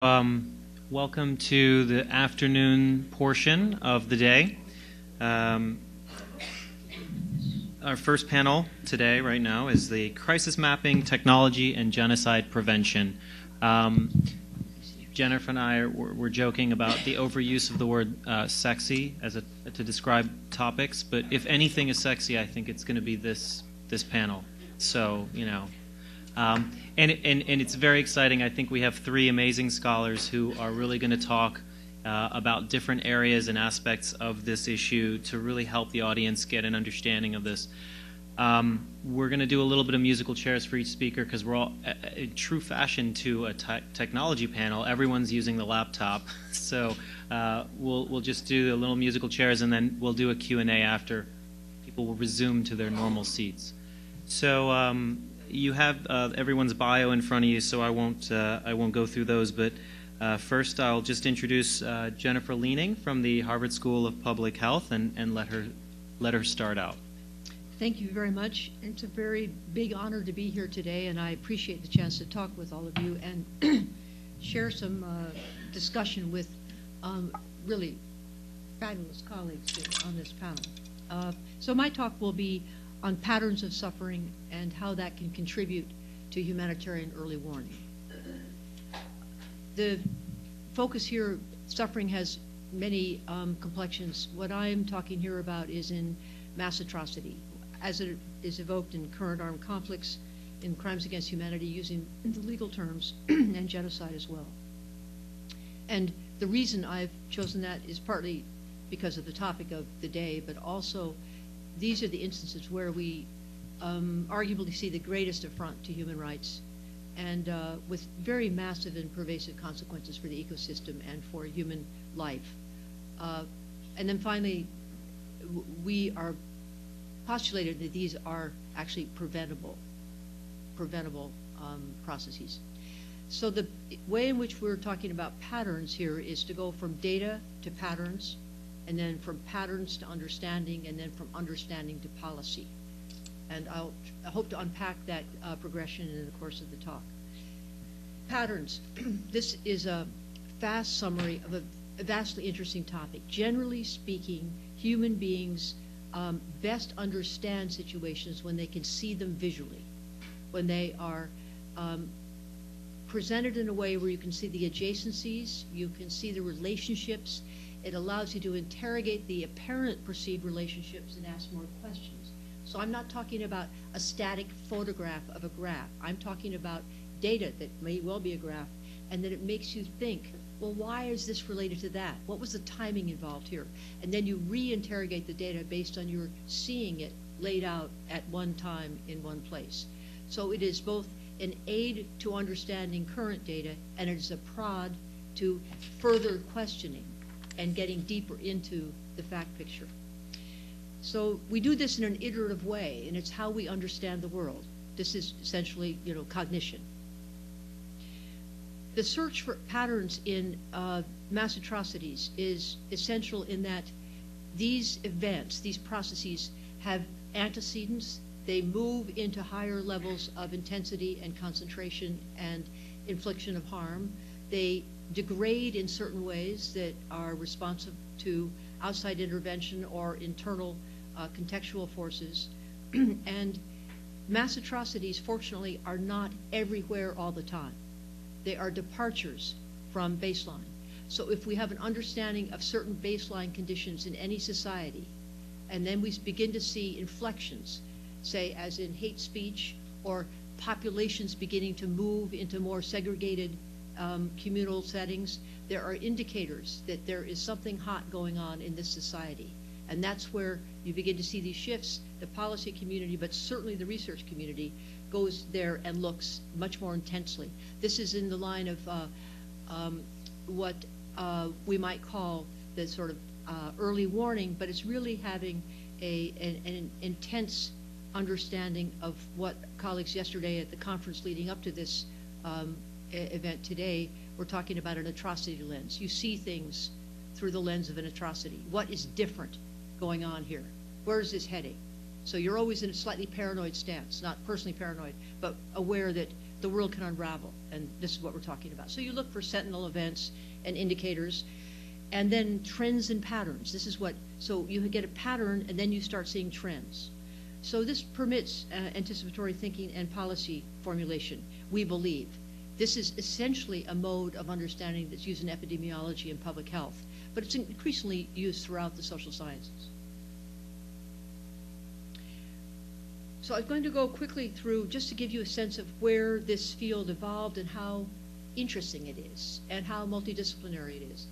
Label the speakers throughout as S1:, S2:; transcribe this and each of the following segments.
S1: Welcome to the afternoon portion of the day. Our first panel today, right now, is the Crisis Mapping, Technology, and Genocide Prevention. Jennifer and I were joking about the overuse of the word sexy to describe topics, but if anything is sexy, I think it's going to be this panel. So, you know. And it's very exciting. I think we have three amazing scholars who are really going to talk about different areas and aspects of this issue to really help the audience get an understanding of this. We're going to do a little bit of musical chairs for each speaker because we're all, in true fashion to a technology panel, everyone's using the laptop. So we'll just do a little musical chairs and then we'll do a Q&A after. People will resume to their normal seats. So you have everyone's bio in front of you, so I won't go through those. But first, I'll just introduce Jennifer Leaning from the Harvard School of Public Health, and let her start out.
S2: Thank you very much. It's a very big honor to be here today, and I appreciate the chance to talk with all of you and share some discussion with really fabulous colleagues here on this panel. So my talk will be on patterns of suffering and how that can contribute to humanitarian early warning. The focus here, suffering has many complexions. What I'm talking here about is in mass atrocity, as it is evoked in current armed conflicts, in crimes against humanity using the legal terms, and genocide as well. And the reason I've chosen that is partly because of the topic of the day, but also these are the instances where we arguably see the greatest affront to human rights and with very massive and pervasive consequences for the ecosystem and for human life. And then finally, we are postulated that these are actually preventable processes. So the way in which we're talking about patterns here is to go from data to patterns, and then from patterns to understanding, and then from understanding to policy. And I hope to unpack that progression in the course of the talk. Patterns. This is a fast summary of a vastly interesting topic. Generally speaking, human beings best understand situations when they can see them visually, when they are presented in a way where you can see the adjacencies, you can see the relationships. It allows you to interrogate the apparent perceived relationships and ask more questions. So I'm not talking about a static photograph of a graph. I'm talking about data that may well be a graph, and that it makes you think, well, why is this related to that? What was the timing involved here? And then you re-interrogate the data based on your seeing it laid out at one time in one place. So it is both an aid to understanding current data, and it is a prod to further questioning and getting deeper into the fact picture. So we do this in an iterative way, and it's how we understand the world. This is essentially, cognition. The search for patterns in mass atrocities is essential in that these events, these processes, have antecedents. They move into higher levels of intensity and concentration and infliction of harm. They degrade in certain ways that are responsive to outside intervention or internal contextual forces. And mass atrocities, fortunately, are not everywhere all the time. They are departures from baseline. So if we have an understanding of certain baseline conditions in any society, and then we begin to see inflections, say as in hate speech or populations beginning to move into more segregated communal settings, there are indicators that there is something hot going on in this society. And that's where you begin to see these shifts. The policy community, but certainly the research community, goes there and looks much more intensely. This is in the line of what we might call the sort of early warning, but it's really having an intense understanding of what colleagues yesterday at the conference leading up to this event today were talking about an atrocity lens. You see things through the lens of an atrocity. What is different going on here? Where is this heading? So you're always in a slightly paranoid stance, not personally paranoid, but aware that the world can unravel, and this is what we're talking about. So you look for sentinel events and indicators, and then trends and patterns. This is what, so you get a pattern, and then you start seeing trends. So this permits anticipatory thinking and policy formulation, we believe. This is essentially a mode of understanding that's used in epidemiology and public health, but it's increasingly used throughout the social sciences. So I'm going to go quickly through just to give you a sense of where this field evolved and how interesting it is and how multidisciplinary it is.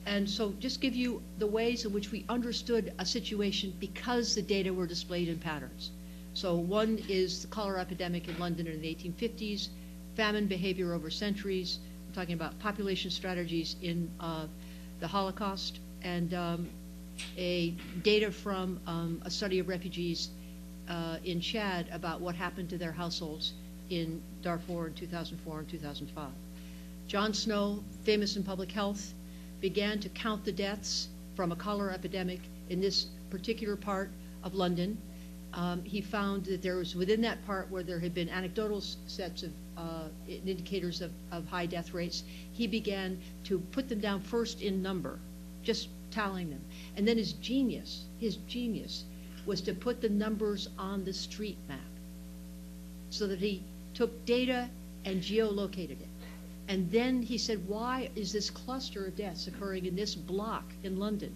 S2: And so just give you the ways in which we understood a situation because the data were displayed in patterns. So one is the cholera epidemic in London in the 1850s, famine behavior over centuries. I'm talking about population strategies in the Holocaust, and a data from a study of refugees in Chad about what happened to their households in Darfur in 2004 and 2005. John Snow, famous in public health, began to count the deaths from a cholera epidemic in this particular part of London. He found that there was within that part where there had been anecdotal sets of indicators of high death rates, he began to put them down first in number, just tallying them. And then his genius was to put the numbers on the street map so that he took data and geolocated it. And then he said, why is this cluster of deaths occurring in this block in London?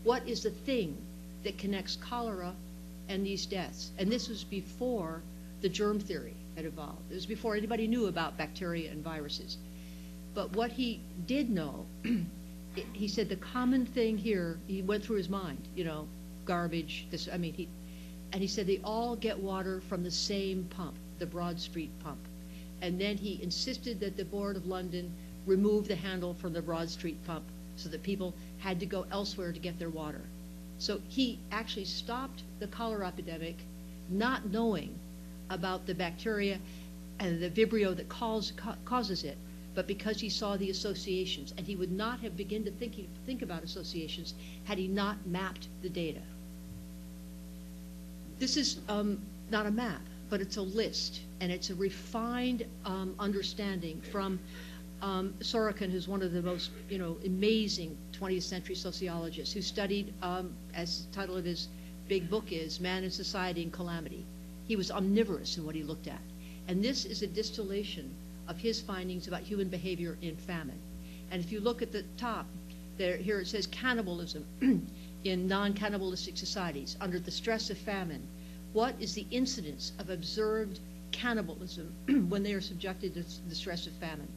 S2: What is the thing that connects cholera and these deaths? And this was before the germ theory had evolved. It was before anybody knew about bacteria and viruses. But what he did know, he said the common thing here, he went through his mind, garbage, and he said they all get water from the same pump, the Broad Street pump. And then he insisted that the Board of London remove the handle from the Broad Street pump so that people had to go elsewhere to get their water. So he actually stopped the cholera epidemic, not knowing about the bacteria and the Vibrio that causes it, but because he saw the associations. And he would not have begun to think about associations had he not mapped the data. This is not a map, but it's a list, and it's a refined understanding from Sorokin, who's one of the most amazing 20th century sociologists, who studied, as the title of his big book is, Man and Society in Calamity. He was omnivorous in what he looked at. And this is a distillation of his findings about human behavior in famine. And if you look at the top, here it says cannibalism in non-cannibalistic societies under the stress of famine. What is the incidence of observed cannibalism when they are subjected to the stress of famine?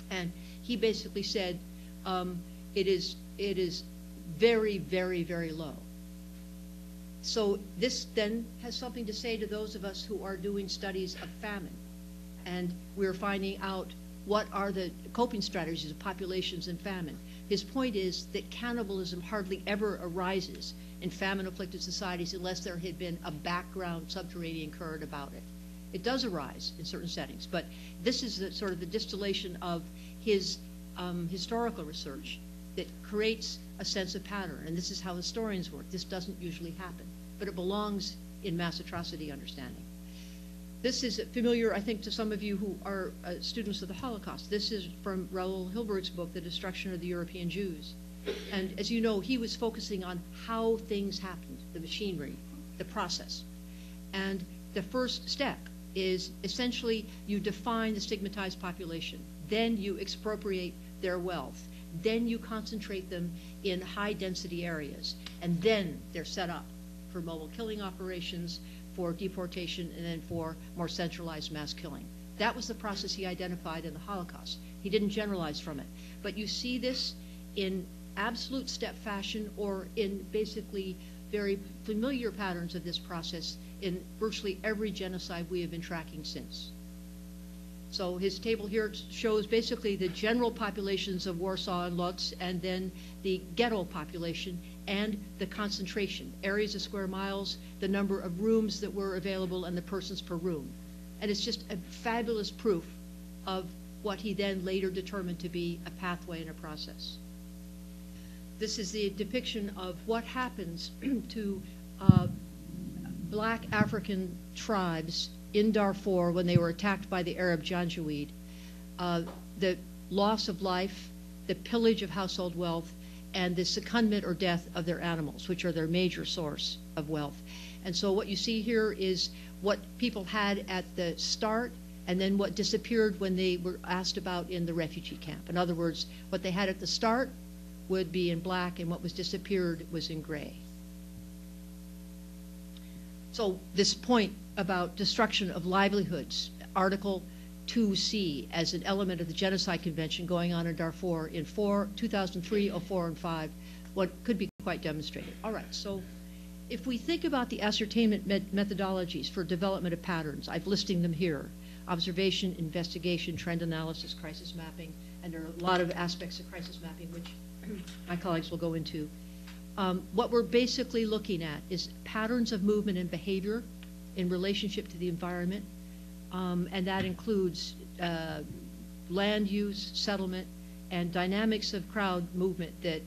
S2: And he basically said it is very, very, very low. So this then has something to say to those of us who are doing studies of famine. And we're finding out what are the coping strategies of populations in famine. His point is that cannibalism hardly ever arises in famine-afflicted societies unless there had been a background subterranean current about it. It does arise in certain settings, but this is sort of the distillation of his historical research that creates a sense of pattern, and this is how historians work. This doesn't usually happen, but it belongs in mass atrocity understanding. This is familiar, I think, to some of you who are students of the Holocaust. This is from Raoul Hilberg's book, The Destruction of the European Jews. And as you know, he was focusing on how things happened, the machinery, the process. And the first step is essentially you define the stigmatized population. Then you expropriate their wealth. Then you concentrate them in high-density areas. And then they're set up for mobile killing operations, for deportation, and then for more centralized mass killing. That was the process he identified in the Holocaust. He didn't generalize from it. But you see this in absolute step fashion or in basically very familiar patterns of this process in virtually every genocide we have been tracking since. So his table here shows basically the general populations of Warsaw and Lodz, and then the ghetto population and the concentration, areas of square miles, the number of rooms that were available, and the persons per room. And it's just a fabulous proof of what he then later determined to be a pathway and a process. This is the depiction of what happens to black African tribes in Darfur when they were attacked by the Arab Janjaweed, the loss of life, the pillage of household wealth, and the secondment or death of their animals, which are their major source of wealth. And so what you see here is what people had at the start and then what disappeared when they were asked about in the refugee camp. In other words, what they had at the start would be in black and what was disappeared was in gray. So this point about destruction of livelihoods, Article 2C as an element of the Genocide Convention going on in Darfur in 2003, 04, and 5, what could be quite demonstrated. All right, so if we think about the ascertainment methodologies for development of patterns, I've listing them here: observation, investigation, trend analysis, crisis mapping, and there are a lot of aspects of crisis mapping which my colleagues will go into. What we're basically looking at is patterns of movement and behavior in relationship to the environment, and that includes land use, settlement, and dynamics of crowd movement that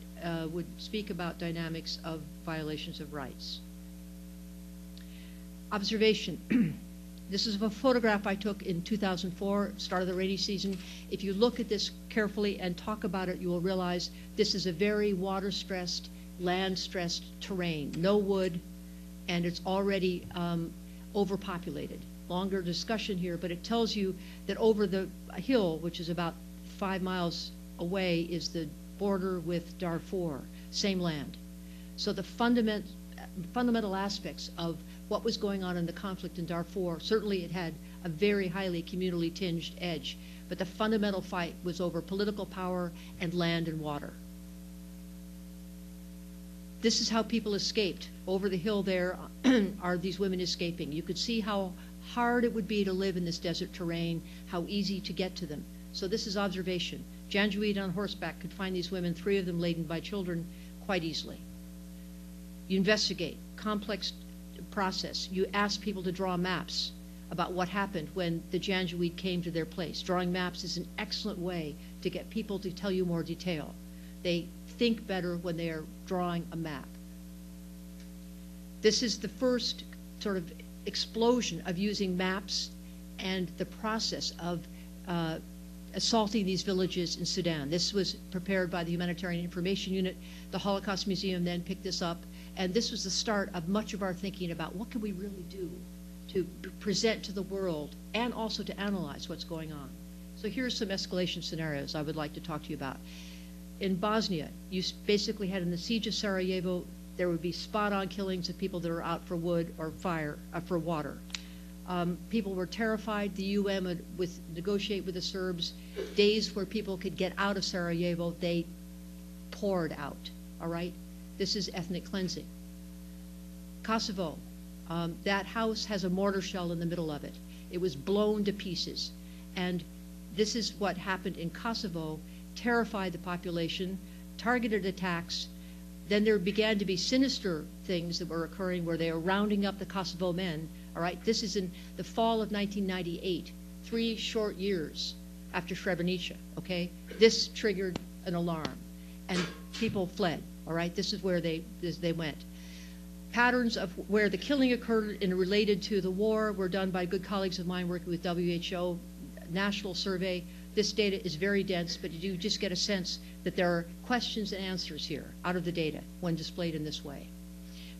S2: would speak about dynamics of violations of rights. Observation. This is a photograph I took in 2004, start of the rainy season. If you look at this carefully and talk about it, you will realize this is a very water-stressed, land-stressed terrain. No wood, and it's already overpopulated. Longer discussion here, but it tells you that over the hill, which is about 5 miles away, is the border with Darfur, same land. So the fundamental aspects of what was going on in the conflict in Darfur, certainly it had a very highly communally tinged edge, but the fundamental fight was over political power and land and water. This is how people escaped. Over the hill there are these women escaping. You could see how hard it would be to live in this desert terrain, how easy to get to them. So this is observation. Janjaweed on horseback could find these women, 3 of them laden by children, quite easily. You investigate, complex process. You ask people to draw maps about what happened when the Janjaweed came to their place. Drawing maps is an excellent way to get people to tell you more detail. They think better when they are drawing a map. This is the first sort of explosion of using maps and the process of assaulting these villages in Sudan. This was prepared by the Humanitarian Information Unit. The Holocaust Museum then picked this up, and this was the start of much of our thinking about what can we really do to present to the world and also to analyze what's going on. So here's some escalation scenarios I would like to talk to you about. In Bosnia, you basically had in the siege of Sarajevo, there would be spot-on killings of people that are out for wood or fire, for water. People were terrified. The UN would negotiate with the Serbs. Days where people could get out of Sarajevo, they poured out, all right? This is ethnic cleansing. Kosovo, that house has a mortar shell in the middle of it. It was blown to pieces. And this is what happened in Kosovo, terrified the population, targeted attacks. Then there began to be sinister things that were occurring where they were rounding up the Kosovo men. All right, this is in the fall of 1998, 3 short years after Srebrenica, okay? This triggered an alarm, and people fled, all right? This is where they went. Patterns of where the killing occurred and related to the war were done by good colleagues of mine working with WHO, national survey. This data is very dense, but you just get a sense that there are questions and answers here out of the data when displayed in this way.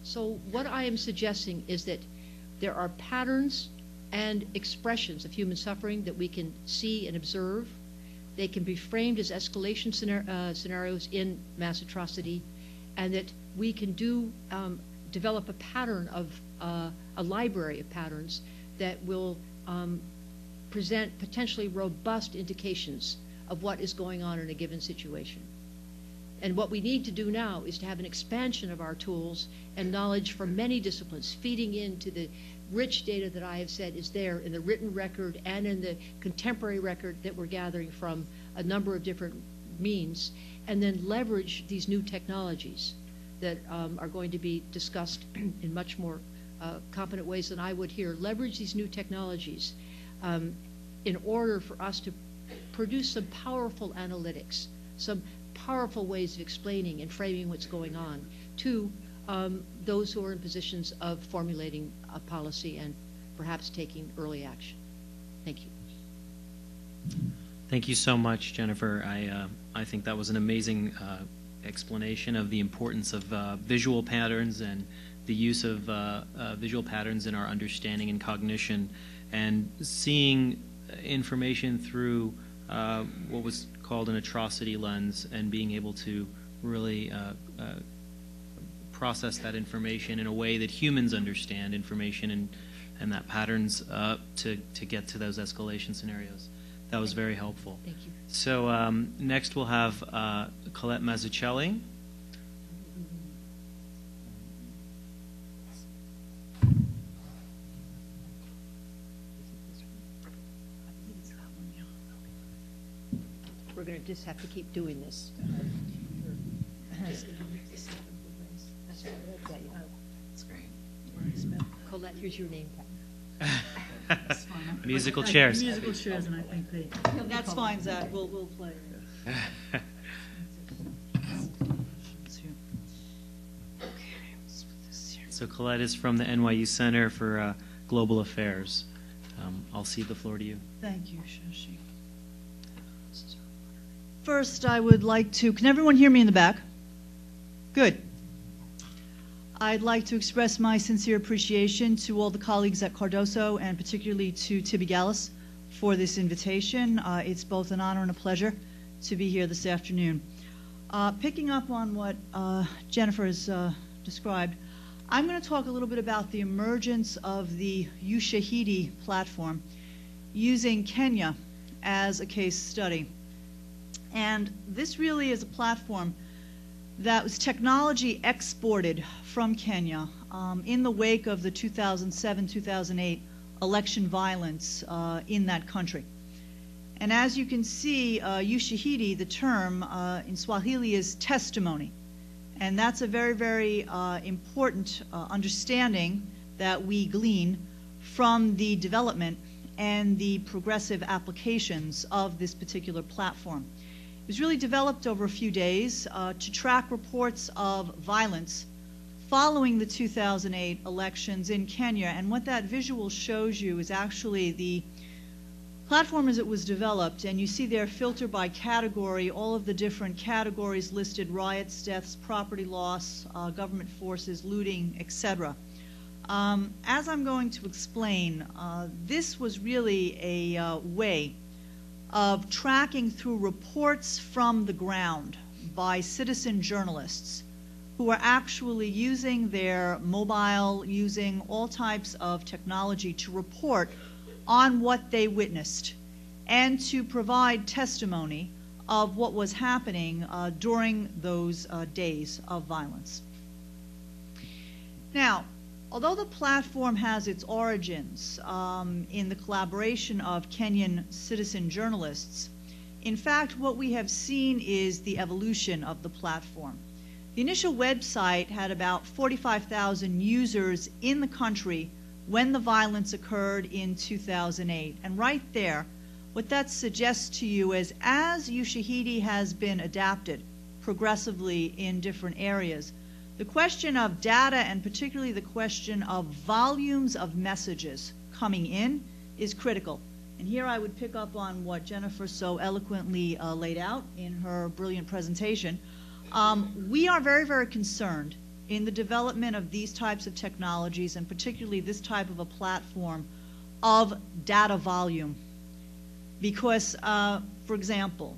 S2: So what I am suggesting is that there are patterns and expressions of human suffering that we can see and observe. They can be framed as escalation scenarios in mass atrocity, and that we can develop a pattern of a library of patterns that will present potentially robust indications of what is going on in a given situation. And what we need to do now is to have an expansion of our tools and knowledge from many disciplines, feeding into the rich data that I have said is there in the written record and in the contemporary record that we're gathering from a number of different means, and then leverage these new technologies that are going to be discussed in much more competent ways than I would here. Leverage these new technologies in order for us to produce some powerful analytics, some powerful ways of explaining and framing what's going on to those who are in positions of formulating a policy and perhaps taking early action. Thank you.
S1: Thank you so much, Jennifer. I think that was an amazing explanation of the importance of visual patterns and the use of visual patterns in our understanding and cognition, and seeing information through what was called an atrocity lens, and being able to really process that information in a way that humans understand information and that patterns to get to those escalation scenarios. That was very helpful.
S2: Thank you.
S1: So next we'll have Colette Mazzucelli.
S2: We're going to just have to keep doing this.
S3: That's great.
S2: Colette, here's your name tag.
S3: That's fine.
S1: Musical chairs.
S3: Musical chairs, and I think they. That's fine, Zach. We'll play.
S1: So Colette is from the NYU Center for Global Affairs. I'll cede the floor to you.
S3: Thank you, Shashi. First, I would like to, can everyone hear me in the back? Good. I'd like to express my sincere appreciation to all the colleagues at Cardozo, and particularly to Tibby Gallus, for this invitation. It's both an honor and a pleasure to be here this afternoon. Picking up on what Jennifer has described, I'm going to talk a little bit about the emergence of the Ushahidi platform using Kenya as a case study. And this really is a platform that was technology exported from Kenya in the wake of the 2007-2008 election violence in that country. And as you can see, Ushahidi, the term in Swahili, is testimony. And that's a very, very important understanding that we glean from the development and the progressive applications of this particular platform. It was really developed over a few days to track reports of violence following the 2008 elections in Kenya. And what that visual shows you is actually the platform as it was developed, and you see there, filter by category, all of the different categories listed: riots, deaths, property loss, government forces, looting, etc. As I'm going to explain, this was really a way of tracking through reports from the ground by citizen journalists who are actually using their mobile, using all types of technology to report on what they witnessed and to provide testimony of what was happening during those days of violence. Now, although the platform has its origins in the collaboration of Kenyan citizen journalists, in fact, what we have seen is the evolution of the platform. The initial website had about 45,000 users in the country when the violence occurred in 2008. And right there, what that suggests to you is, as Ushahidi has been adapted progressively in different areas, the question of data, and particularly the question of volumes of messages coming in, is critical. And here I would pick up on what Jennifer so eloquently laid out in her brilliant presentation. We are very, very concerned in the development of these types of technologies, and particularly this type of a platform, of data volume. Because, for example,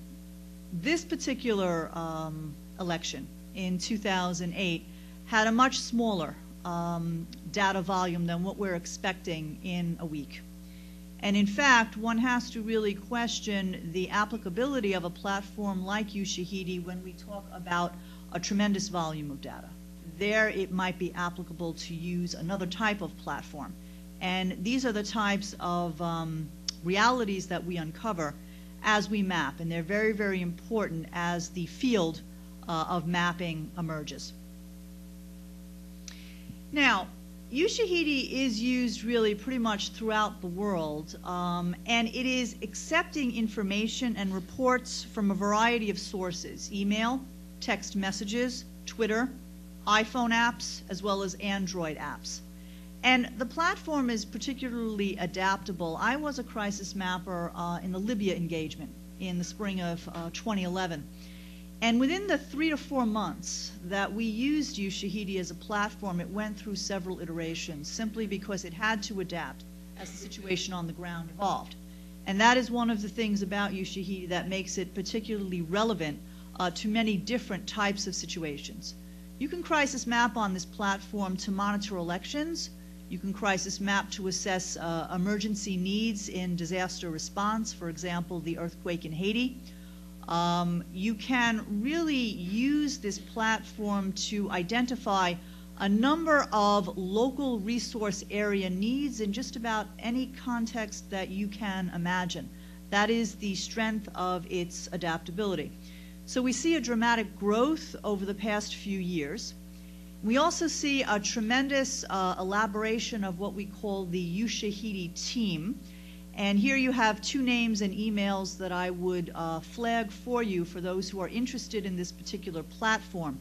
S3: this particular election in 2008 had a much smaller data volume than what we're expecting in a week. And in fact, one has to really question the applicability of a platform like Ushahidi when we talk about a tremendous volume of data. There it might be applicable to use another type of platform. And these are the types of realities that we uncover as we map, and they're very, very important as the field of mapping emerges. Now, Ushahidi is used really pretty much throughout the world, and it is accepting information and reports from a variety of sources: email, text messages, Twitter, iPhone apps, as well as Android apps. And the platform is particularly adaptable. I was a crisis mapper in the Libya engagement in the spring of 2011. And within the 3 to 4 months that we used Ushahidi as a platform, it went through several iterations simply because it had to adapt as the situation on the ground evolved. And that is one of the things about Ushahidi that makes it particularly relevant to many different types of situations. You can crisis map on this platform to monitor elections. You can crisis map to assess emergency needs in disaster response, for example, the earthquake in Haiti. You can really use this platform to identify a number of local resource area needs in just about any context that you can imagine. That is the strength of its adaptability. So we see a dramatic growth over the past few years. We also see a tremendous elaboration of what we call the Ushahidi team. And here you have 2 names and emails that I would flag for you for those who are interested in this particular platform.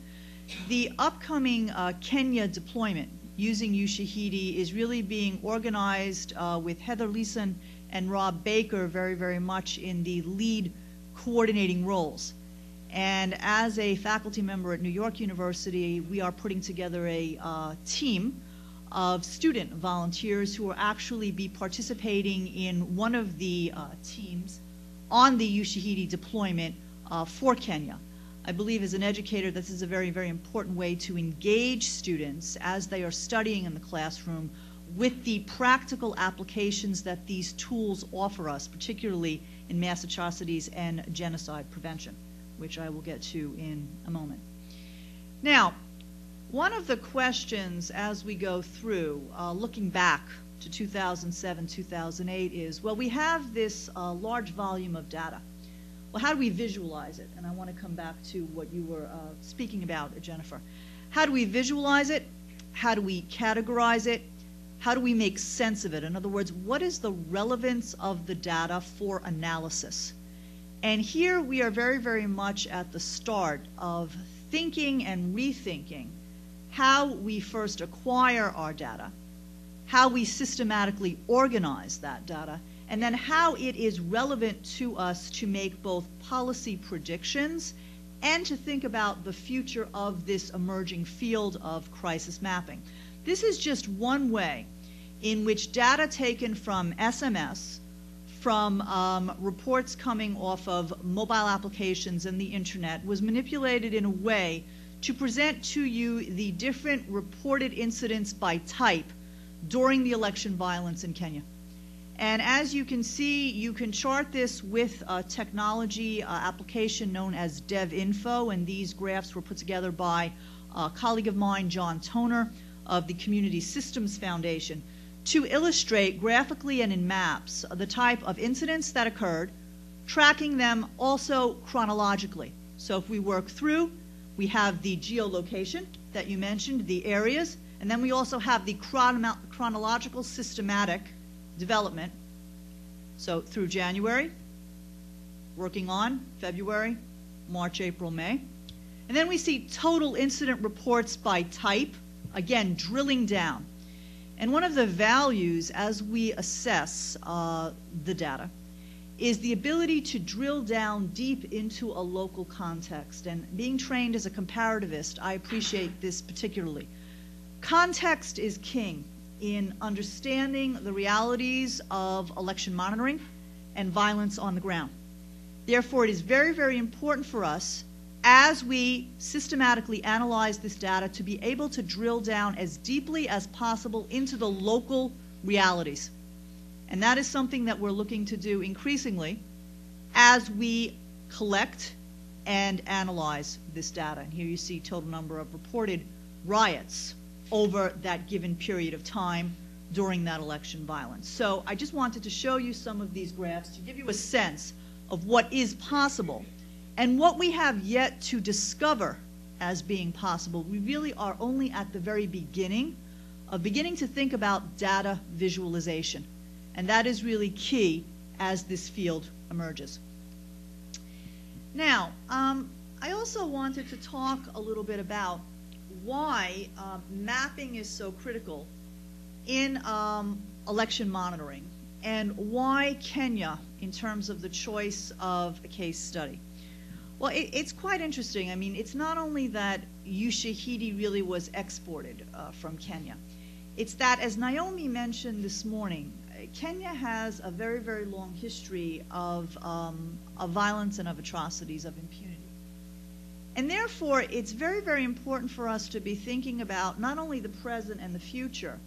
S3: The upcoming Kenya deployment using Ushahidi is really being organized with Heather Leeson and Rob Baker very, very much in the lead coordinating roles. And as a faculty member at New York University, we are putting together a team of student volunteers who will actually be participating in one of the teams on the Ushahidi deployment for Kenya. I believe as an educator, this is a very, very important way to engage students as they are studying in the classroom with the practical applications that these tools offer us, particularly in mass atrocities and genocide prevention, which I will get to in a moment. Now, one of the questions as we go through, looking back to 2007, 2008 is, well, we have this large volume of data. Well, how do we visualize it? And I want to come back to what you were speaking about, Jennifer. How do we visualize it? How do we categorize it? How do we make sense of it? In other words, what is the relevance of the data for analysis? And here we are very, very much at the start of thinking and rethinking how we first acquire our data, how we systematically organize that data, and then how it is relevant to us to make both policy predictions and to think about the future of this emerging field of crisis mapping. This is just one way in which data taken from SMS, from reports coming off of mobile applications and the internet was manipulated in a way to present to you the different reported incidents by type during the election violence in Kenya. And as you can see, you can chart this with a technology application known as DevInfo, and these graphs were put together by a colleague of mine, John Toner, of the Community Systems Foundation, to illustrate graphically and in maps the type of incidents that occurred, tracking them also chronologically. So if we work through, we have the geolocation that you mentioned, the areas, and then we also have the chronological systematic development. So through January, working on February, March, April, May. And then we see total incident reports by type, again, drilling down. And one of the values as we assess the data is the ability to drill down deep into a local context. And being trained as a comparativist, I appreciate this particularly. Context is king in understanding the realities of election monitoring and violence on the ground. Therefore, it is very, very important for us as we systematically analyze this data to be able to drill down as deeply as possible into the local realities. And that is something that we're looking to do increasingly as we collect and analyze this data. And here you see total number of reported riots over that given period of time during that election violence. So I just wanted to show you some of these graphs to give you a sense of what is possible and what we have yet to discover as being possible. We really are only at the very beginning of beginning to think about data visualization. And that is really key as this field emerges. Now, I also wanted to talk a little bit about why mapping is so critical in election monitoring, and why Kenya in terms of the choice of a case study. Well, it's quite interesting. I mean, it's not only that Ushahidi really was exported from Kenya. It's that, as Naomi mentioned this morning, Kenya has a very, very long history of violence and of atrocities, of impunity. And therefore, it's very, very important for us to be thinking about not only the present and the future,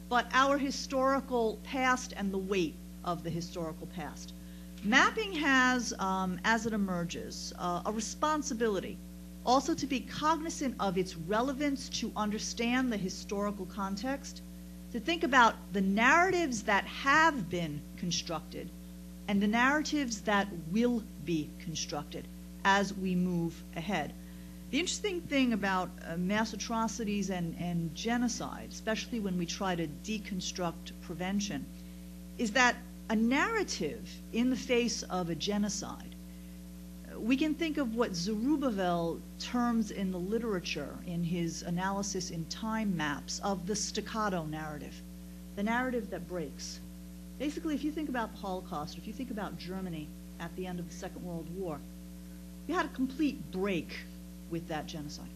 S3: but our historical past and the weight of the historical past. Mapping has, as it emerges, a responsibility also to be cognizant of its relevance to understand the historical context, to think about the narratives that have been constructed and the narratives that will be constructed as we move ahead. The interesting thing about mass atrocities and genocide, especially when we try to deconstruct prevention, is that a narrative in the face of a genocide, we can think of what Zerubbabel terms in the literature in his analysis in time maps of the staccato narrative, the narrative that breaks. Basically, if you think about the Holocaust, if you think about Germany at the end of the Second World War, you had a complete break with that genocide.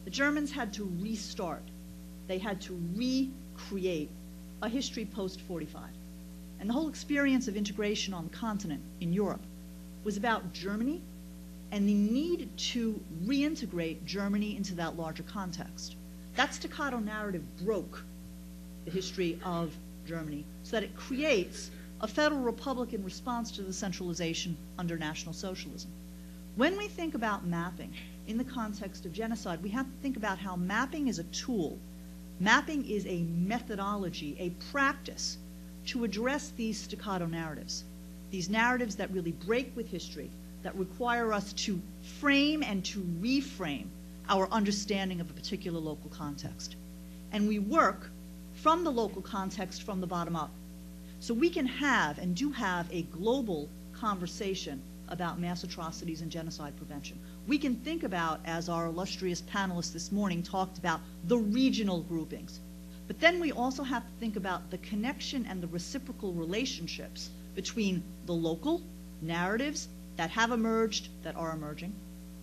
S3: The Germans had to restart. They had to recreate a history post-45. And the whole experience of integration on the continent in Europe was about Germany and the need to reintegrate Germany into that larger context. That staccato narrative broke the history of Germany so that it creates a federal republic in response to the centralization under National Socialism. When we think about mapping in the context of genocide, we have to think about how mapping is a tool. Mapping is a methodology, a practice to address these staccato narratives, these narratives that really break with history, that require us to frame and to reframe our understanding of a particular local context. And we work from the local context from the bottom up. So we can have and do have a global conversation about mass atrocities and genocide prevention. We can think about, as our illustrious panelists this morning talked about, the regional groupings. But then we also have to think about the connection and the reciprocal relationships between the local narratives that have emerged, that are emerging,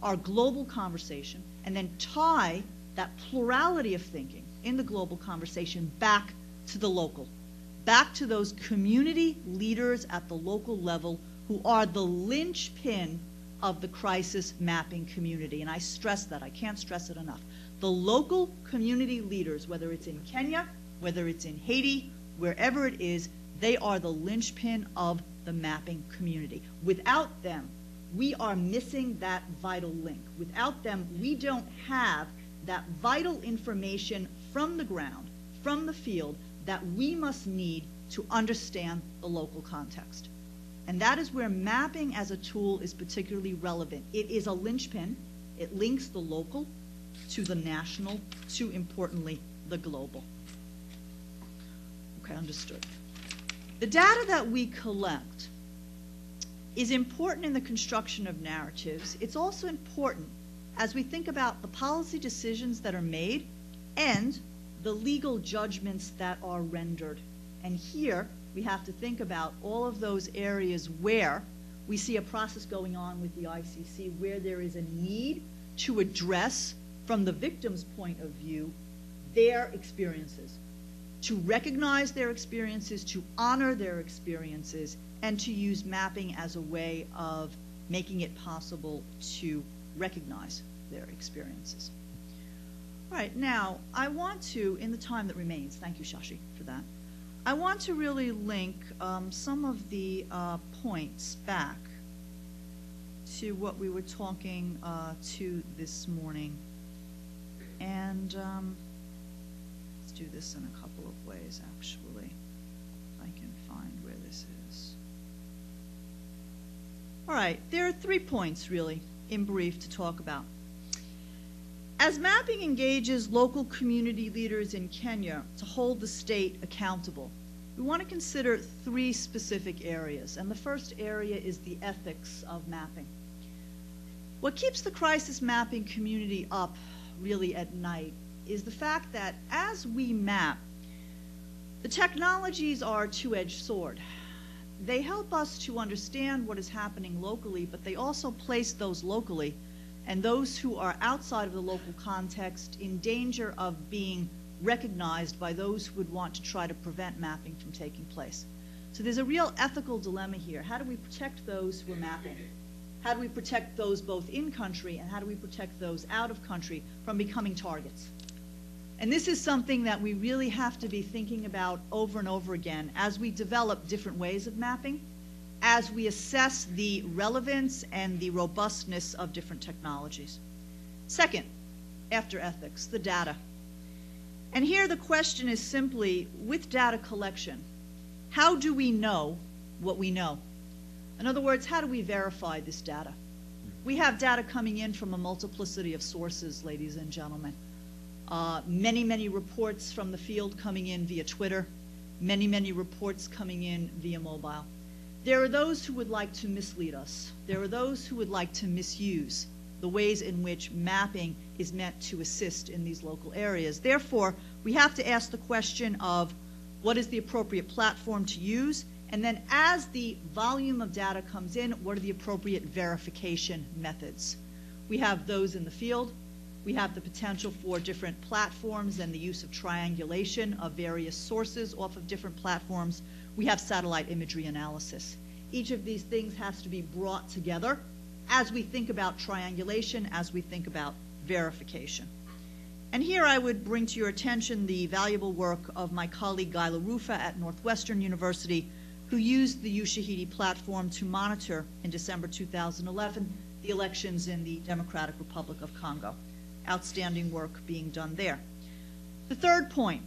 S3: our global conversation, and then tie that plurality of thinking in the global conversation back to the local, back to those community leaders at the local level who are the linchpin of the crisis mapping community. And I stress that, I can't stress it enough. The local community leaders, whether it's in Kenya, whether it's in Haiti, wherever it is, they are the linchpin of the mapping community. Without them, we are missing that vital link. Without them, we don't have that vital information from the ground, from the field, that we must need to understand the local context. And that is where mapping as a tool is particularly relevant. It is a linchpin. It links the local to the national, to, importantly, the global. Okay, understood. The data that we collect is important in the construction of narratives. It's also important as we think about the policy decisions that are made and the legal judgments that are rendered. And here we have to think about all of those areas where we see a process going on with the ICC, where there is a need to address, from the victim's point of view, their experiences, to recognize their experiences, to honor their experiences, and to use mapping as a way of making it possible to recognize their experiences. All right, now I want to, in the time that remains, thank you, Shashi, for that, I want to really link some of the points back to what we were talking to this morning. And let's do this in a couple of ways, actually, if I can find where this is. All right, there are 3 points, really, in brief, to talk about. As mapping engages local community leaders in Kenya to hold the state accountable, we want to consider 3 specific areas. And the first area is the ethics of mapping. What keeps the crisis mapping community up really at night is the fact that as we map, The technologies are a two-edged sword. They help us to understand what is happening locally, but they also place those locally and those who are outside of the local context in danger of being recognized by those who would want to try to prevent mapping from taking place. So there's a real ethical dilemma here. How do we protect those who are mapping? How do we protect those both in country, and how do we protect those out of country from becoming targets? And this is something that we really have to be thinking about over and over again as we develop different ways of mapping, as we assess the relevance and the robustness of different technologies. Second, after ethics, the data. And here the question is simply, with data collection, how do we know what we know? In other words, how do we verify this data? We have data coming in from a multiplicity of sources, ladies and gentlemen. Many reports from the field coming in via Twitter, many reports coming in via mobile. There are those who would like to mislead us. There are those who would like to misuse the ways in which mapping is meant to assist in these local areas. Therefore, we have to ask the question of what is the appropriate platform to use, and then as the volume of data comes in, what are the appropriate verification methods? We have those in the field. We have the potential for different platforms and the use of triangulation of various sources off of different platforms. We have satellite imagery analysis. Each of these things has to be brought together as we think about triangulation, as we think about verification. And here I would bring to your attention the valuable work of my colleague Guy LaRufa at Northwestern University, who used the Ushahidi platform to monitor in December 2011 the elections in the Democratic Republic of Congo. Outstanding work being done there. The third point,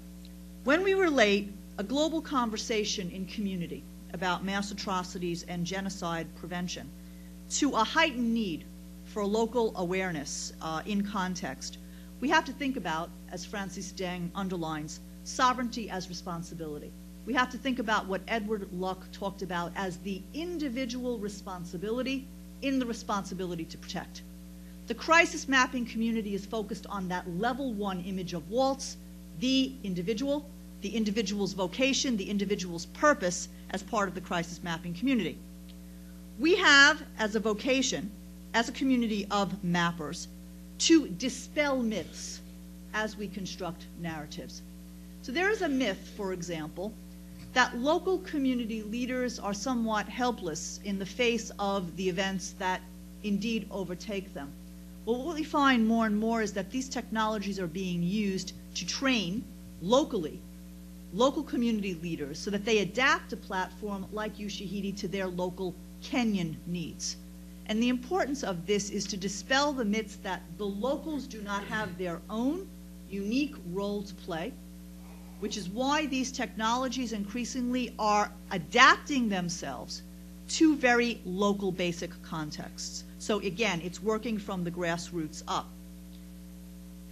S3: when we relate a global conversation in community about mass atrocities and genocide prevention to a heightened need for local awareness in context, we have to think about, as Francis Deng underlines, sovereignty as responsibility. We have to think about what Edward Luck talked about as the individual responsibility in the responsibility to protect. The crisis mapping community is focused on that level one image of Waltz, the individual's vocation, the individual's purpose as part of the crisis mapping community. We have, as a vocation, as a community of mappers, to dispel myths as we construct narratives. So there is a myth, for example, that local community leaders are somewhat helpless in the face of the events that indeed overtake them. Well, what we find more and more is that these technologies are being used to train locally, local community leaders so that they adapt a platform like Ushahidi to their local Kenyan needs. And the importance of this is to dispel the myths that the locals do not have their own unique role to play, which is why these technologies increasingly are adapting themselves to very local basic contexts. So again, it's working from the grassroots up.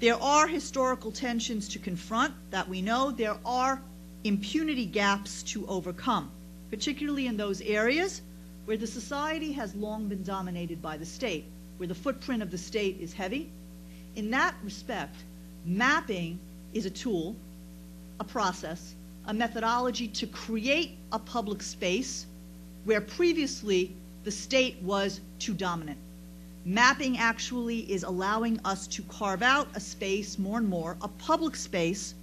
S3: There are historical tensions to confront that we know. There are impunity gaps to overcome, particularly in those areas where the society has long been dominated by the state, where the footprint of the state is heavy. In that respect, mapping is a tool, a process, a methodology to create a public space where previously the state was too dominant. Mapping actually is allowing us to carve out a space more and more, a public space,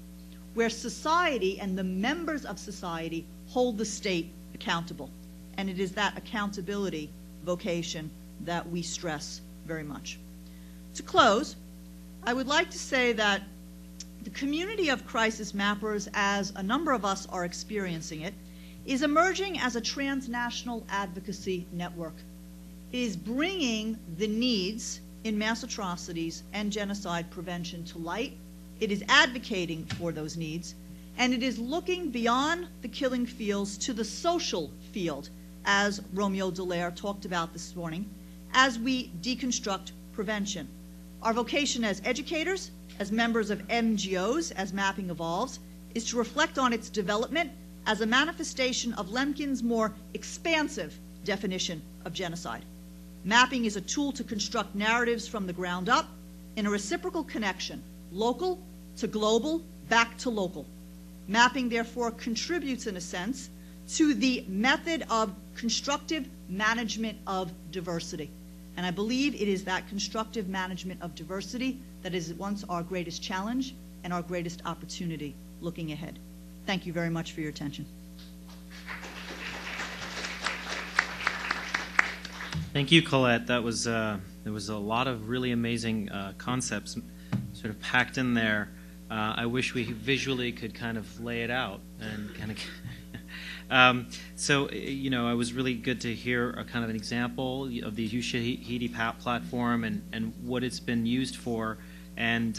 S3: where society and the members of society hold the state accountable. And it is that accountability vocation that we stress very much. To close, I would like to say that the community of crisis mappers, as a number of us are experiencing it, is emerging as a transnational advocacy network. It is bringing the needs in mass atrocities and genocide prevention to light. It is advocating for those needs, and it is looking beyond the killing fields to the social field, as Romeo Dallaire talked about this morning, as we deconstruct prevention. Our vocation as educators, as members of NGOs, as mapping evolves, is to reflect on its development as a manifestation of Lemkin's more expansive definition of genocide. Mapping is a tool to construct narratives from the ground up in a reciprocal connection, local to global, back to local. Mapping, therefore, contributes, in a sense, to the method of constructive management of diversity. And I believe it is that constructive management of diversity that is at once our greatest challenge and our greatest opportunity looking ahead. Thank you very much for your attention.
S1: Thank you, Colette. That was there was a lot of really amazing concepts sort of packed in there. I wish we visually could kind of lay it out and kind of. So, you know, it was really good to hear a kind of an example of the Ushahidi platform and what it's been used for, and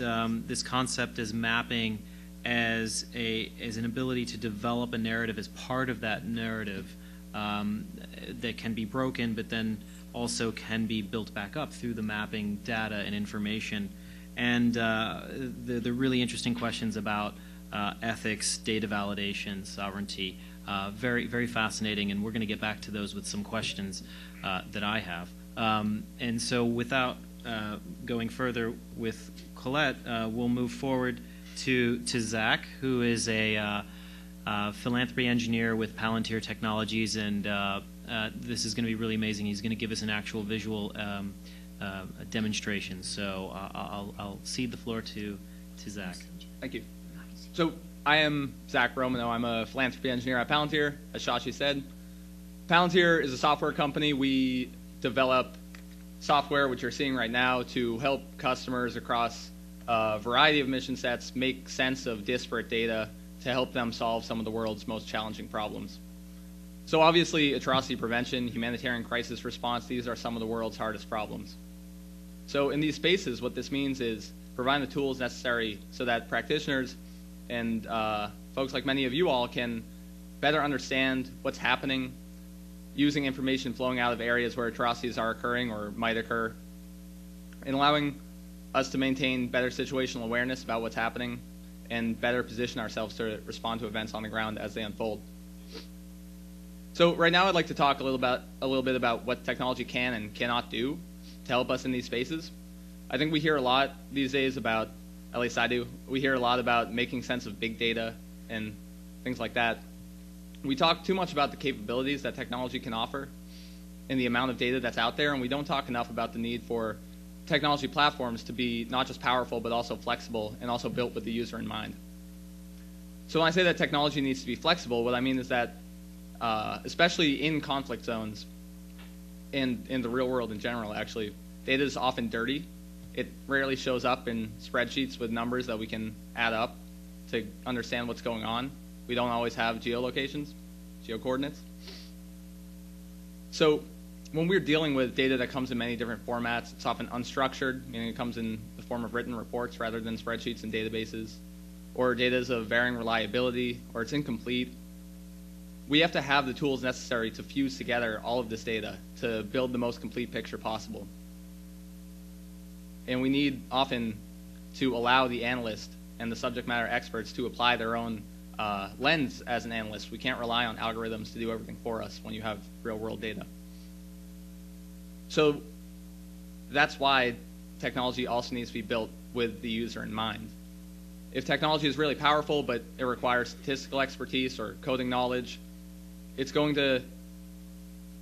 S1: this concept as mapping as an ability to develop a narrative as part of that narrative that can be broken, but then also can be built back up through the mapping data and information. And the really interesting questions about ethics, data validation, sovereignty, very, very fascinating, and we're going to get back to those with some questions that I have. And so without going further with Colette, we'll move forward to Zach, who is a philanthropy engineer with Palantir Technologies, and this is going to be really amazing. He's going to give us an actual visual demonstration. So I'll cede the floor to Zach.
S4: Thank you. So I am Zach Romanow. I'm a philanthropy engineer at Palantir, as Shashi said. Palantir is a software company. We develop software, which you're seeing right now, to help customers across a variety of mission sets make sense of disparate data to help them solve some of the world's most challenging problems. So obviously, atrocity prevention, humanitarian crisis response, these are some of the world's hardest problems. So in these spaces, what this means is providing the tools necessary so that practitioners and folks like many of you all can better understand what's happening, using information flowing out of areas where atrocities are occurring or might occur, and allowing us to maintain better situational awareness about what's happening and better position ourselves to respond to events on the ground as they unfold. So right now I'd like to talk a little bit about what technology can and cannot do to help us in these spaces. I think we hear a lot these days about, at least I do, we hear a lot about making sense of big data and things like that. We talk too much about the capabilities that technology can offer and the amount of data that's out there, and we don't talk enough about the need for technology platforms to be not just powerful but also flexible and also built with the user in mind. So when I say that technology needs to be flexible, what I mean is that especially in conflict zones and in the real world in general, actually, data is often dirty. It rarely shows up in spreadsheets with numbers that we can add up to understand what's going on. We don't always have geolocations, geocoordinates. So when we're dealing with data that comes in many different formats, it's often unstructured, meaning it comes in the form of written reports rather than spreadsheets and databases, or data is of varying reliability, or it's incomplete. We have to have the tools necessary to fuse together all of this data to build the most complete picture possible. And we need often to allow the analyst and the subject matter experts to apply their own lens as an analyst. We can't rely on algorithms to do everything for us when you have real-world data. So that's why technology also needs to be built with the user in mind. If technology is really powerful, but it requires statistical expertise or coding knowledge, it's going to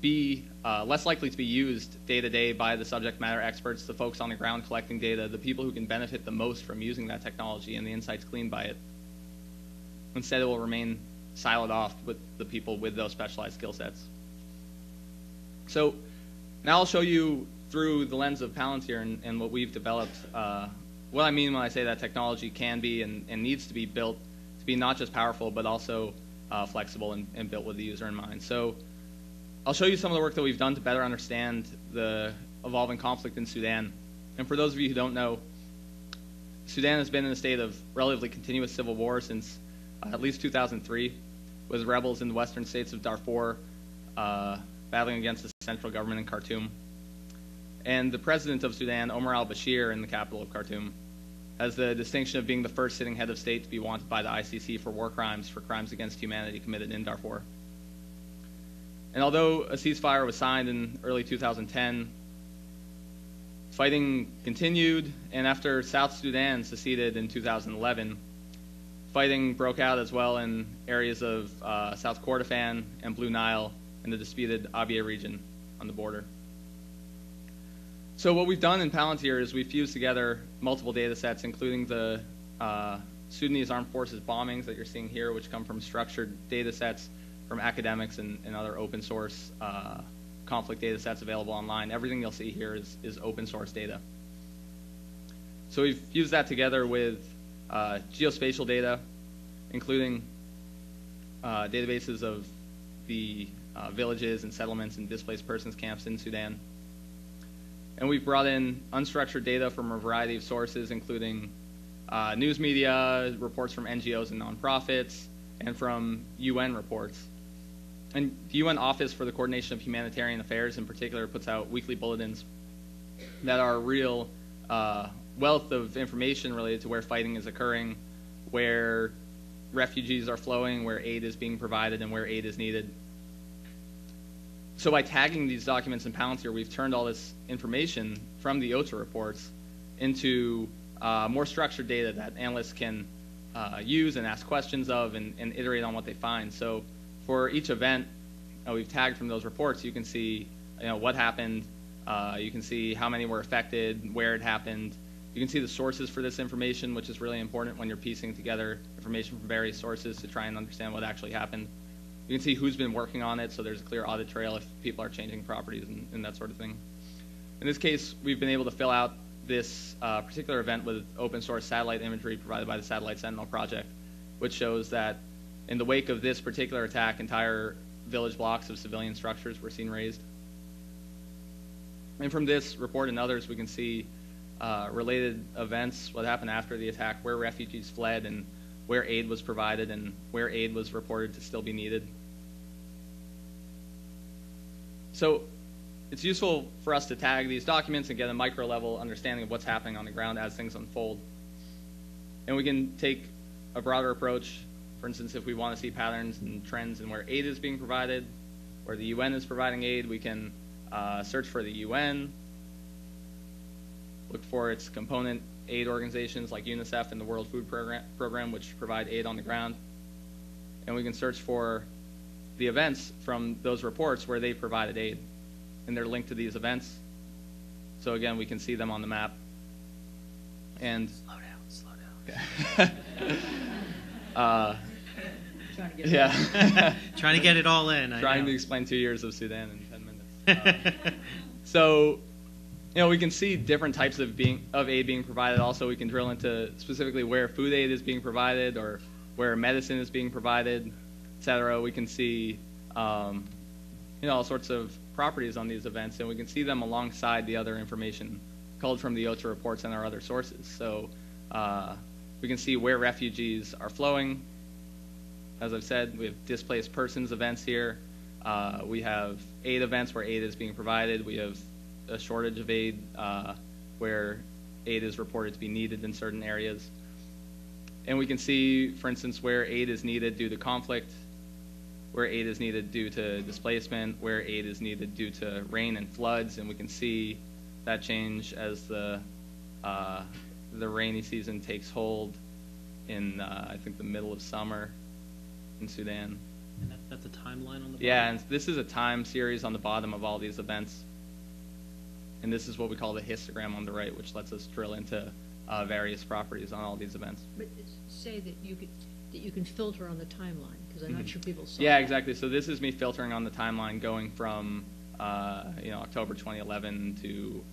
S4: be less likely to be used day to day by the subject matter experts, the folks on the ground collecting data, the people who can benefit the most from using that technology and the insights gleaned by it. Instead, it will remain siloed off with the people with those specialized skill sets. So now I'll show you through the lens of Palantir and what we've developed what I mean when I say that technology can be and needs to be built to be not just powerful but also flexible and built with the user in mind. So I'll show you some of the work that we've done to better understand the evolving conflict in Sudan. And for those of you who don't know, Sudan has been in a state of relatively continuous civil war since at least 2003, with rebels in the western states of Darfur battling against the central government in Khartoum. And the president of Sudan, Omar al-Bashir, in the capital of Khartoum, has the distinction of being the first sitting head of state to be wanted by the ICC for war crimes, for crimes against humanity committed in Darfur. And although a ceasefire was signed in early 2010, fighting continued, and after South Sudan seceded in 2011, fighting broke out as well in areas of South Kordofan and Blue Nile in the disputed Abyei region on the border. So what we've done in Palantir is we've fused together multiple data sets, including the Sudanese Armed Forces bombings that you're seeing here, which come from structured data sets from academics and other open source conflict data sets available online. Everything you'll see here is open source data. So we've fused that together with geospatial data, including databases of the villages and settlements and displaced persons camps in Sudan. And we've brought in unstructured data from a variety of sources, including news media, reports from NGOs and nonprofits, and from UN reports. And the UN Office for the Coordination of Humanitarian Affairs in particular puts out weekly bulletins that are a real wealth of information related to where fighting is occurring, where refugees are flowing, where aid is being provided, and where aid is needed. So by tagging these documents in Palantir, we've turned all this information from the OTA reports into more structured data that analysts can use and ask questions of and iterate on what they find. So for each event we've tagged from those reports, you can see what happened, you can see how many were affected, where it happened. You can see the sources for this information, which is really important when you're piecing together information from various sources to try and understand what actually happened. You can see who's been working on it, so there's a clear audit trail if people are changing properties and that sort of thing. In this case, we've been able to fill out this particular event with open source satellite imagery provided by the Satellite Sentinel project, which shows that in the wake of this particular attack, entire village blocks of civilian structures were seen razed. And from this report and others, we can see related events, what happened after the attack, where refugees fled, and where aid was provided, and where aid was reported to still be needed. So it's useful for us to tag these documents and get a micro-level understanding of what's happening on the ground as things unfold. And we can take a broader approach. For instance, if we want to see patterns and trends in where aid is being provided, where the UN is providing aid, we can search for the UN, look for its component aid organizations like UNICEF and the World Food Program, which provide aid on the ground. And we can search for the events from those reports where they provided aid, and they're linked to these events. So again, we can see them on the map. And
S1: Slow down.
S2: Trying to get
S4: yeah.
S1: Trying to get it all in.
S4: Trying to explain 2 years of Sudan in 10 minutes. So, we can see different types of aid being provided. Also, we can drill into specifically where food aid is being provided or where medicine is being provided, et cetera. We can see, all sorts of properties on these events, and we can see them alongside the other information culled from the OTA reports and our other sources. So we can see where refugees are flowing. As I've said, we have displaced persons events here. We have aid events where aid is being provided. We have a shortage of aid where aid is reported to be needed in certain areas. And we can see, for instance, where aid is needed due to conflict, where aid is needed due to displacement, where aid is needed due to rain and floods, and we can see that change as the rainy season takes hold in, I think, the middle of summer in Sudan.
S1: And that's a timeline on the bottom?
S4: Yeah, and this is a time series on the bottom of all these events. And this is what we call the histogram on the right, which lets us drill into various properties on all these events.
S2: But say that you can filter on the timeline, because I'm not sure people saw
S4: Yeah,
S2: that.
S4: exactly. So this is me filtering on the timeline going from October 2011 to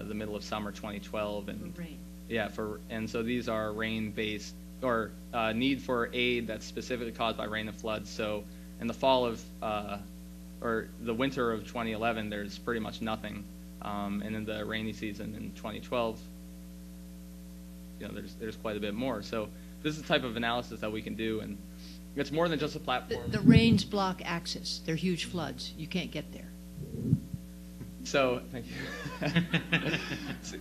S4: the middle of summer 2012, and
S2: For rain.
S4: yeah, and so these are rain-based or need for aid that's specifically caused by rain and floods. So in the fall of or the winter of 2011, there's pretty much nothing, and in the rainy season in 2012, there's quite a bit more. So this is the type of analysis that we can do, and it's more than just a platform.
S2: The rains block access. They're huge floods. You can't get there.
S4: So, thank you.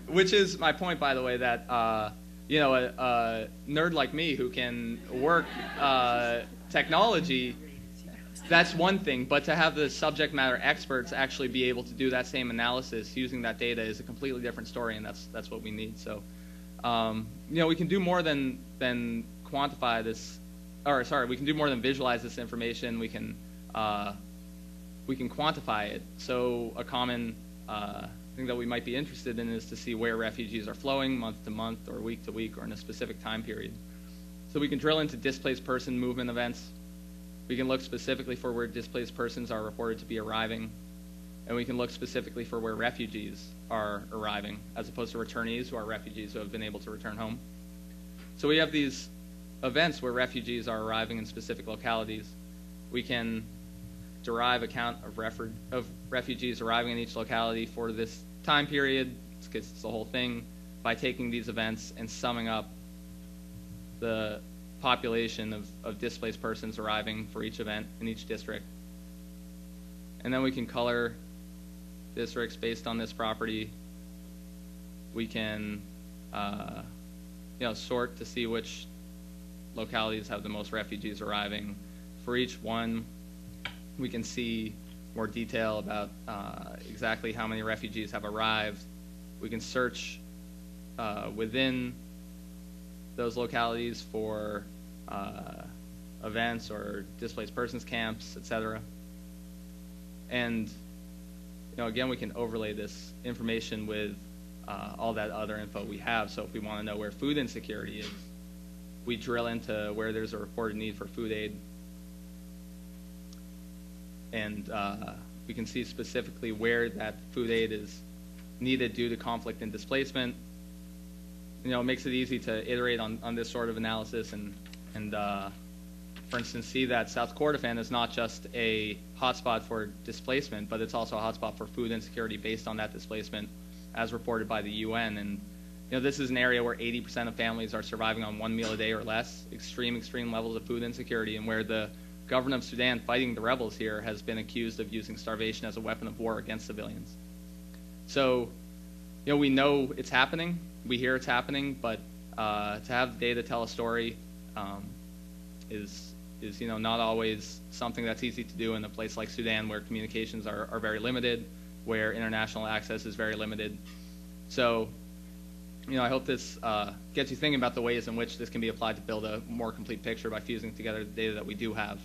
S4: Which is my point, by the way, that a nerd like me who can work technology, that's one thing. But to have the subject matter experts actually be able to do that same analysis using that data is a completely different story, and that's what we need. So, we can do more than quantify this, or sorry, we can do more than visualize this information. We can quantify it. So a common thing that we might be interested in is to see where refugees are flowing month to month or week to week or in a specific time period. So we can drill into displaced person movement events. We can look specifically for where displaced persons are reported to be arriving. And we can look specifically for where refugees are arriving, as opposed to returnees who are refugees who have been able to return home. So we have these events where refugees are arriving in specific localities. We can derive a count of refugees arriving in each locality for this time period, because it's the whole thing, by taking these events and summing up the population of displaced persons arriving for each event in each district. And then we can color districts based on this property. We can sort to see which localities have the most refugees arriving. For each one, we can see more detail about exactly how many refugees have arrived. We can search within those localities for events or displaced persons camps, etc. And again, we can overlay this information with all that other info we have. So if we want to know where food insecurity is, we drill into where there's a reported need for food aid. And we can see specifically where that food aid is needed due to conflict and displacement. It makes it easy to iterate on this sort of analysis and for instance, see that South Kordofan is not just a hotspot for displacement, but it's also a hotspot for food insecurity based on that displacement as reported by the UN. And this is an area where 80% of families are surviving on 1 meal a day or less, extreme levels of food insecurity, and where the government of Sudan fighting the rebels here has been accused of using starvation as a weapon of war against civilians. So, we know it's happening, we hear it's happening, but to have the data tell a story is not always something that's easy to do in a place like Sudan, where communications are very limited, where international access is very limited. So, I hope this gets you thinking about the ways in which this can be applied to build a more complete picture by fusing together the data that we do have.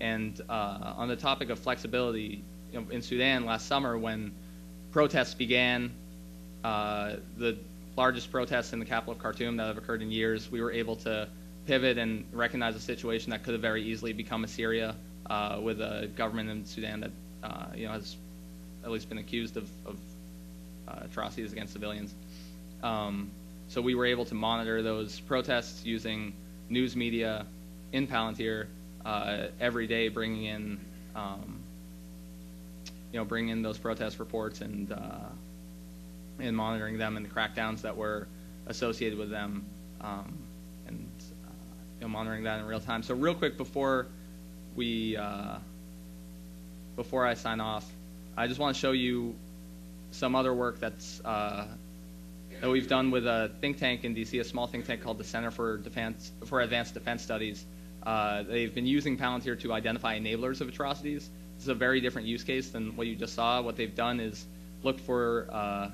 S4: And on the topic of flexibility, in Sudan last summer when protests began, the largest protests in the capital of Khartoum that have occurred in years, we were able to pivot and recognize a situation that could have very easily become Assyria with a government in Sudan that has at least been accused of atrocities against civilians. So we were able to monitor those protests using news media in Palantir every day, bringing in those protest reports and monitoring them and the crackdowns that were associated with them, and monitoring that in real time. So real quick before I sign off, I just want to show you some other work that we've done with a think tank in DC, a small think tank called the Center for Advanced Defense Studies. They've been using Palantir to identify enablers of atrocities. This is a very different use case than what you just saw. What they've done is looked for,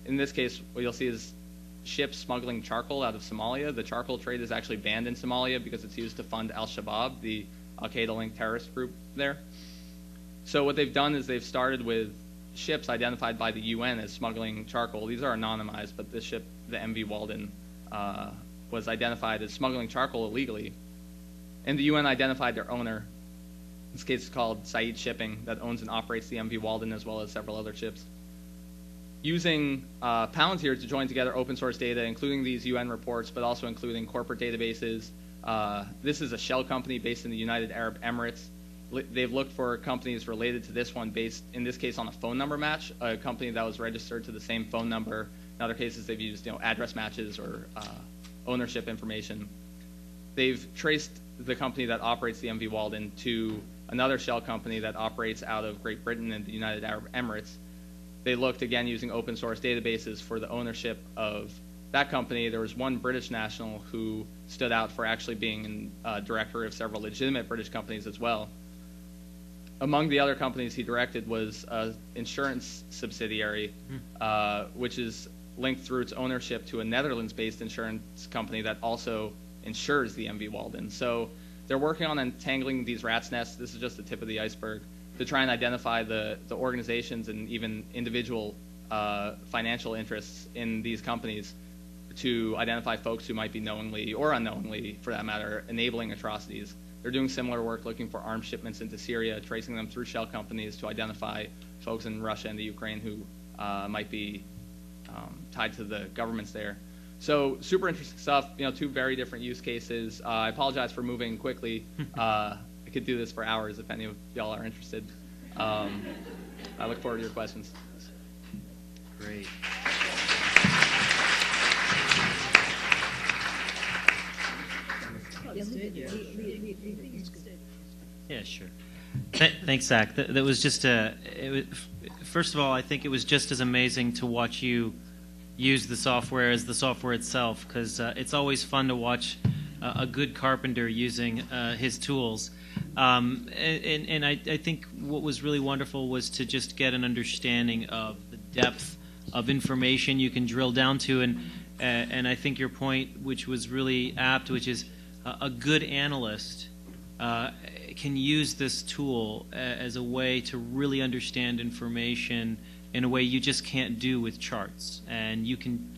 S4: in this case, what you'll see is ships smuggling charcoal out of Somalia. The charcoal trade is actually banned in Somalia because it's used to fund al-Shabaab, the al-Qaeda-linked terrorist group there. So what they've done is they've started with ships identified by the UN as smuggling charcoal. These are anonymized, but this ship, the MV Walden, was identified as smuggling charcoal illegally. And the UN identified their owner. In this case, it's called Said Shipping, that owns and operates the MV Walden as well as several other ships. Using Palantir to join together open source data, including these UN reports, but also including corporate databases. This is a shell company based in the United Arab Emirates. They've looked for companies related to this one based, in this case, on a phone number match, a company that was registered to the same phone number. In other cases, they've used address matches or ownership information. They've traced the company that operates the MV Walden to another shell company that operates out of Great Britain and the United Arab Emirates. They looked, again, using open source databases for the ownership of that company. There was one British national who stood out for actually being a director of several legitimate British companies as well. Among the other companies he directed was an insurance subsidiary, which is linked through its ownership to a Netherlands-based insurance company that also ensures the MV Walden. So they're working on untangling these rat's nests. This is just the tip of the iceberg, to try and identify the organizations and even individual financial interests in these companies, to identify folks who might be knowingly or unknowingly, for that matter, enabling atrocities. They're doing similar work looking for arms shipments into Syria, tracing them through shell companies to identify folks in Russia and the Ukraine who might be tied to the governments there. So super interesting stuff, you know, two very different use cases. I apologize for moving quickly. I could do this for hours if any of y'all are interested. I look forward to your questions.
S1: Great. Yeah, sure. Thanks, Zach. That was just first of all, I think it was just as amazing to watch you use the software as the software itself, because it's always fun to watch a good carpenter using his tools. And I think what was really wonderful was to just get an understanding of the depth of information you can drill down to, and I think your point, which was really apt, which is a good analyst can use this tool as a way to really understand information in a way you just can't do with charts. And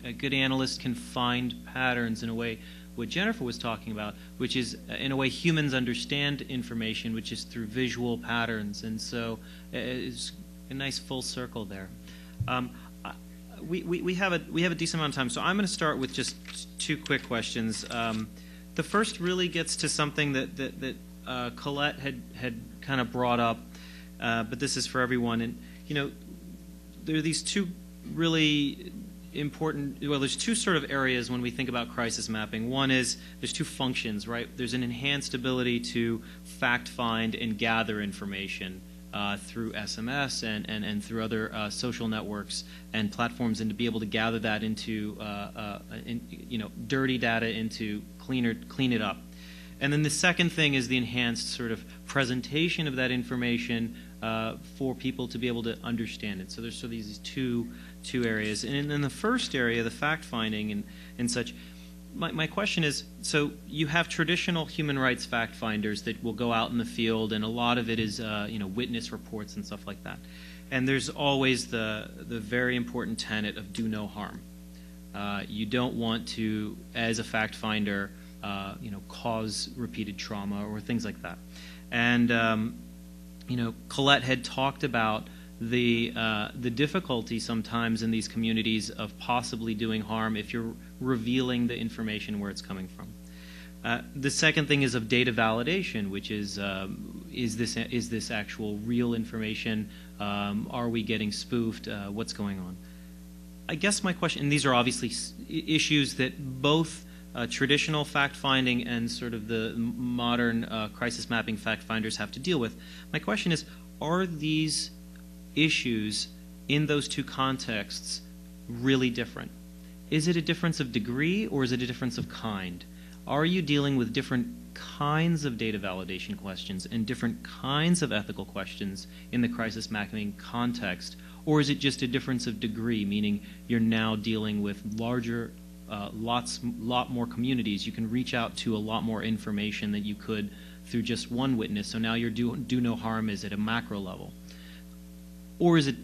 S1: a good analyst can find patterns in a way what Jennifer was talking about, which is in a way humans understand information, which is through visual patterns. And so it's a nice full circle there. We have a decent amount of time, so I'm going to start with just two quick questions. The first really gets to something that Colette had kind of brought up, but this is for everyone. And you know, there are these two really important, well, there's two sort of areas when we think about crisis mapping. One is there's two functions, right? There's an enhanced ability to fact find and gather information through SMS and through other social networks and platforms, and to be able to gather that into dirty data into clean it up. And then the second thing is the enhanced sort of presentation of that information for people to be able to understand it. So there's sort of these two areas. And in the first area, the fact finding and such, my question is, so you have traditional human rights fact finders that will go out in the field, and a lot of it is witness reports and stuff like that. And there's always the very important tenet of do no harm. You don't want to, as a fact finder, cause repeated trauma or things like that. And Colette had talked about the difficulty sometimes in these communities of possibly doing harm if you're revealing the information where it's coming from. The second thing is of data validation, which is this actual real information? Are we getting spoofed? What's going on? I guess my question, and these are obviously issues that both traditional fact-finding and sort of the modern crisis mapping fact-finders have to deal with. My question is, are these issues in those two contexts really different? Is it a difference of degree, or is it a difference of kind? Are you dealing with different kinds of data validation questions and different kinds of ethical questions in the crisis mapping context, or is it just a difference of degree, meaning you're now dealing with larger lot more communities? You can reach out to a lot more information that you could through just one witness. So now your do no harm is at a macro level. Or is it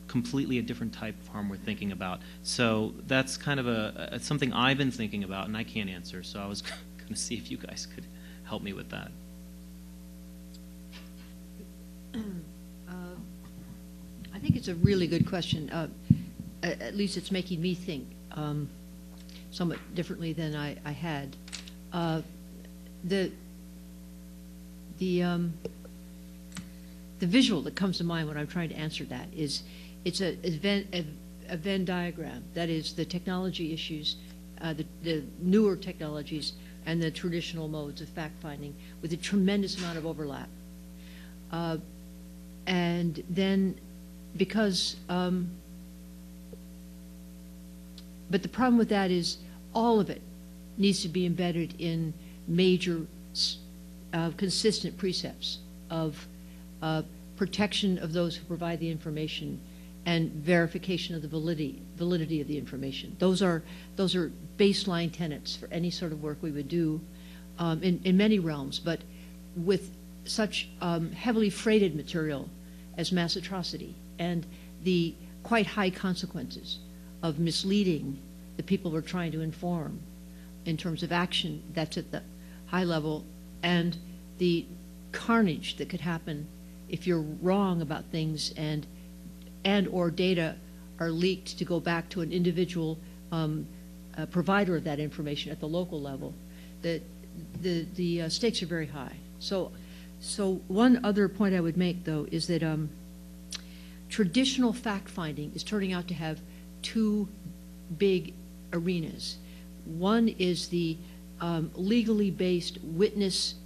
S1: completely a different type of harm we're thinking about? So that's kind of something I've been thinking about, and I can't answer. So I was going to see if you guys could help me with that.
S2: I think it's a really good question. At least it's making me think somewhat differently than I had. The visual that comes to mind when I'm trying to answer that is it's a Venn diagram. That is the technology issues, the newer technologies, and the traditional modes of fact-finding with a tremendous amount of overlap. And then because, but the problem with that is all of it needs to be embedded in major consistent precepts of protection of those who provide the information and verification of the validity of the information. Those are baseline tenets for any sort of work we would do in many realms, but with such heavily freighted material as mass atrocity and the quite high consequences of misleading the people we're trying to inform in terms of action that's at the high level, and the carnage that could happen if you're wrong about things and or data are leaked to go back to an individual provider of that information at the local level. The stakes are very high. So one other point I would make, though, is that traditional fact-finding is turning out to have two big arenas. One is the legally based witness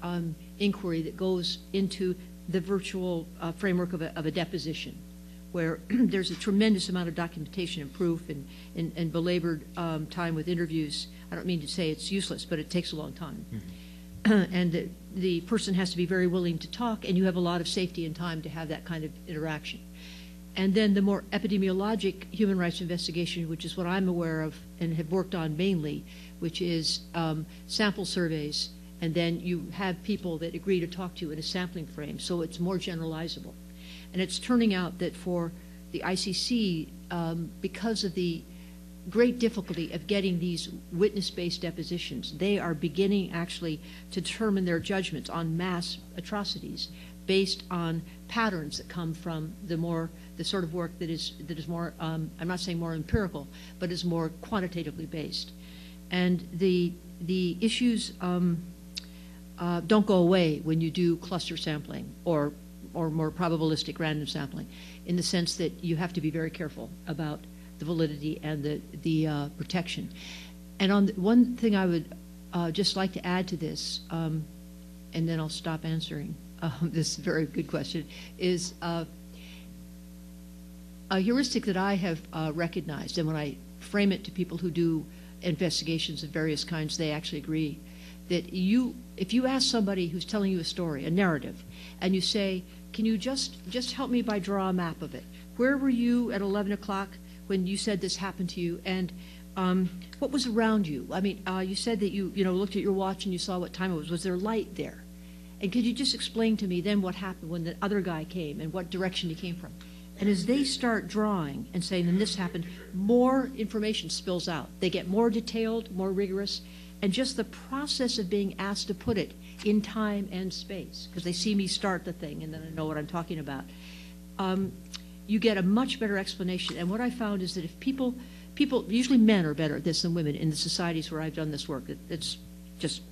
S2: inquiry that goes into the virtual framework of a deposition, where there's a tremendous amount of documentation and proof and belabored time with interviews. I don't mean to say it's useless, but it takes a long time. Mm-hmm. And the person has to be very willing to talk, and you have a lot of safety and time to have that kind of interaction. And then the more epidemiologic human rights investigation, which is what I'm aware of and have worked on mainly, which is sample surveys, and then you have people that agree to talk to you in a sampling frame, so it's more generalizable. And it's turning out that for the ICC, because of the great difficulty of getting these witness-based depositions, they are beginning actually to determine their judgments on mass atrocities based on patterns that come from the sort of work that is more, I'm not saying more empirical, but is more quantitatively based. And the issues don't go away when you do cluster sampling or more probabilistic random sampling, in the sense that you have to be very careful about the validity and the protection. And one thing I would just like to add to this, and then I'll stop answering this very good question, is a heuristic that I have recognized, and when I frame it to people who do investigations of various kinds, they actually agree, that if you ask somebody who's telling you a story, a narrative, and you say, can you just help me by draw a map of it? Where were you at 11 o'clock when you said this happened to you? And what was around you? I mean, you said that you looked at your watch and you saw what time it was. Was there light there? And could you just explain to me then what happened when the other guy came and what direction he came from? And as they start drawing and saying, then this happened, more information spills out. They get more detailed, more rigorous, and just the process of being asked to put it in time and space, because they see me start the thing and then I know what I'm talking about, you get a much better explanation. And what I found is that if people, usually men are better at this than women in the societies where I've done this work. It's just,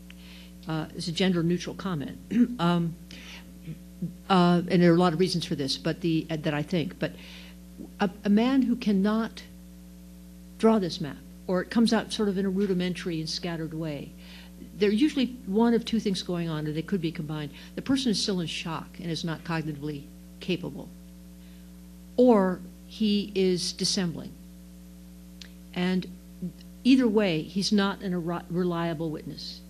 S2: it's a gender-neutral comment. And there are a lot of reasons for this, but that I think. But a man who cannot draw this map, or it comes out sort of in a rudimentary and scattered way, there are usually one of two things going on, and they could be combined. The person is still in shock and is not cognitively capable, or he is dissembling. And either way, he's not a reliable witness.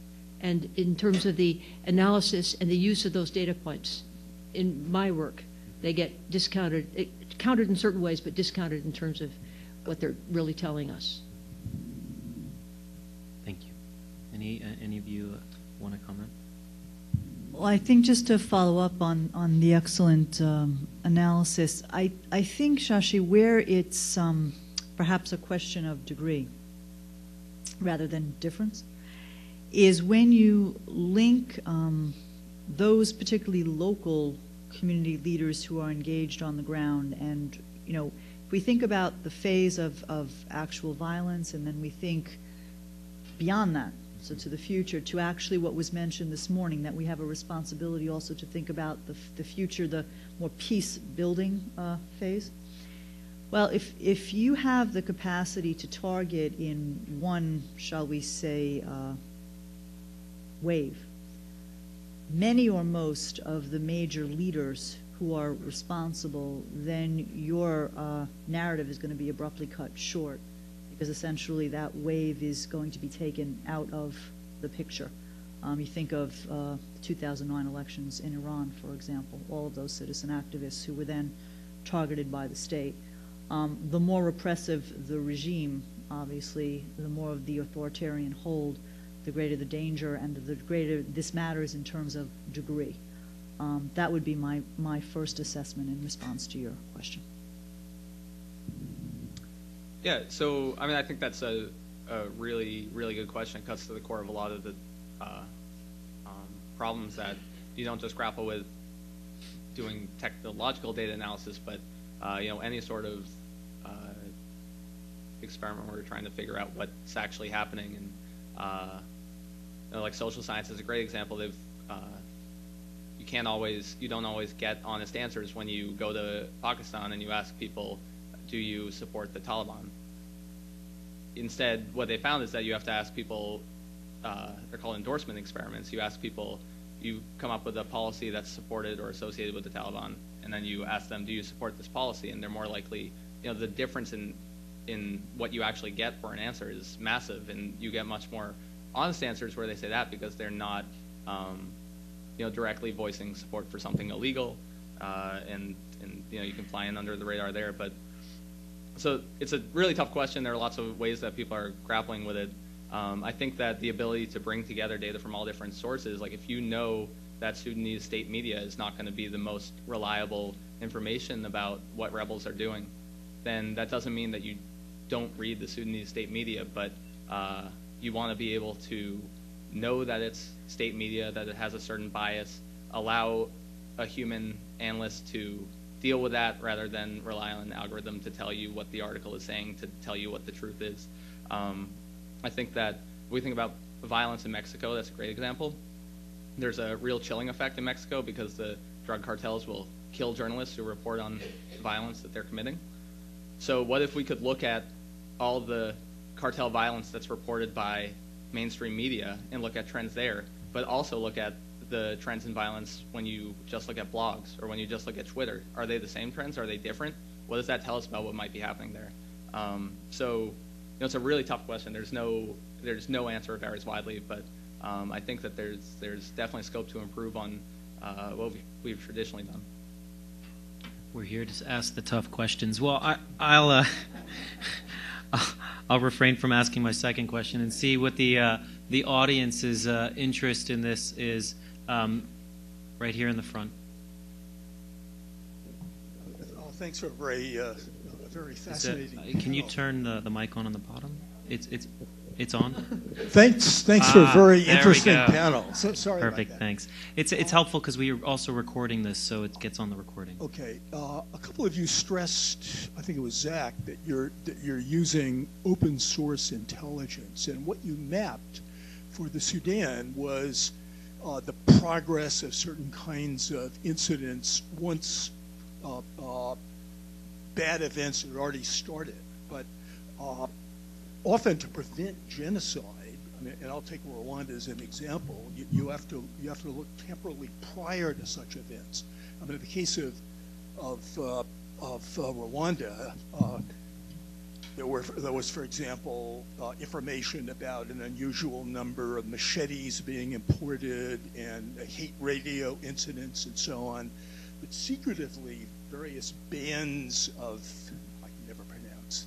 S2: And in terms of the analysis and the use of those data points, in my work, they get discounted, counted in certain ways, but discounted in terms of what they're really telling us.
S1: Thank you. Any of you want to comment?
S3: Well, I think just to follow up on the excellent analysis, I think, Shashi, where it's perhaps a question of degree rather than difference, is when you link those particularly local community leaders who are engaged on the ground. And, if we think about the phase of actual violence, and then we think beyond that, so to the future, to actually what was mentioned this morning, that we have a responsibility also to think about the future, the more peace-building phase. Well, if you have the capacity to target in one, shall we say, wave, many or most of the major leaders who are responsible, then your narrative is going to be abruptly cut short, because essentially that wave is going to be taken out of the picture. You think of the 2009 elections in Iran, for example, all of those citizen activists who were then targeted by the state. The more repressive the regime, obviously, the more of the authoritarian hold, the greater the danger and the greater this matters in terms of degree. That would be my first assessment in response to your question.
S4: Yeah, so I mean, I think that's a really, really good question. It cuts to the core of a lot of the problems that you don't just grapple with doing technological data analysis, but any sort of experiment where you're trying to figure out what's actually happening. And like social science is a great example. You don't always get honest answers when you go to Pakistan and you ask people, do you support the Taliban? Instead, what they found is that you have to ask people, they're called endorsement experiments. You ask people, you come up with a policy that's supported or associated with the Taliban, and then you ask them, do you support this policy? And they're more likely, the difference in what you actually get for an answer is massive, and you get much more honest answers where they say that because they're not, directly voicing support for something illegal, and you can fly in under the radar there. But so it's a really tough question. There are lots of ways that people are grappling with it. I think that the ability to bring together data from all different sources, like if you know that Sudanese state media is not going to be the most reliable information about what rebels are doing, then that doesn't mean that you don't read the Sudanese state media, but you want to be able to know that it's state media, that it has a certain bias, allow a human analyst to deal with that rather than rely on an algorithm to tell you what the article is saying, to tell you what the truth is. I think that if we think about violence in Mexico, that's a great example. There's a real chilling effect in Mexico because the drug cartels will kill journalists who report on violence that they're committing. So what if we could look at all the cartel violence that's reported by mainstream media and look at trends there, but also look at the trends in violence when you just look at blogs or when you just look at Twitter? Are they the same trends? Are they different? What does that tell us about what might be happening there? So it's a really tough question. There's no answer. It varies widely, but I think that there's definitely scope to improve on what we've traditionally done.
S1: We're here to ask the tough questions. Well, I'll refrain from asking my second question and see what the audience's interest in this is. Right here in the front.
S5: Thanks for a very fascinating.
S1: Can you turn the mic on the bottom? It's on.
S5: Thanks for a very interesting panel. So, sorry.
S1: Perfect.
S5: About that.
S1: Thanks. It's helpful because we are also recording this, so it gets on the recording.
S5: Okay. A couple of you stressed, I think it was Zach, that you're using open source intelligence, and what you mapped for the Sudan was the progress of certain kinds of incidents once bad events had already started. But often to prevent genocide, and I'll take Rwanda as an example, you have to look temporally prior to such events. In the case of Rwanda, there was, for example, information about an unusual number of machetes being imported and hate radio incidents and so on. But secretively, various bands of, I can never pronounce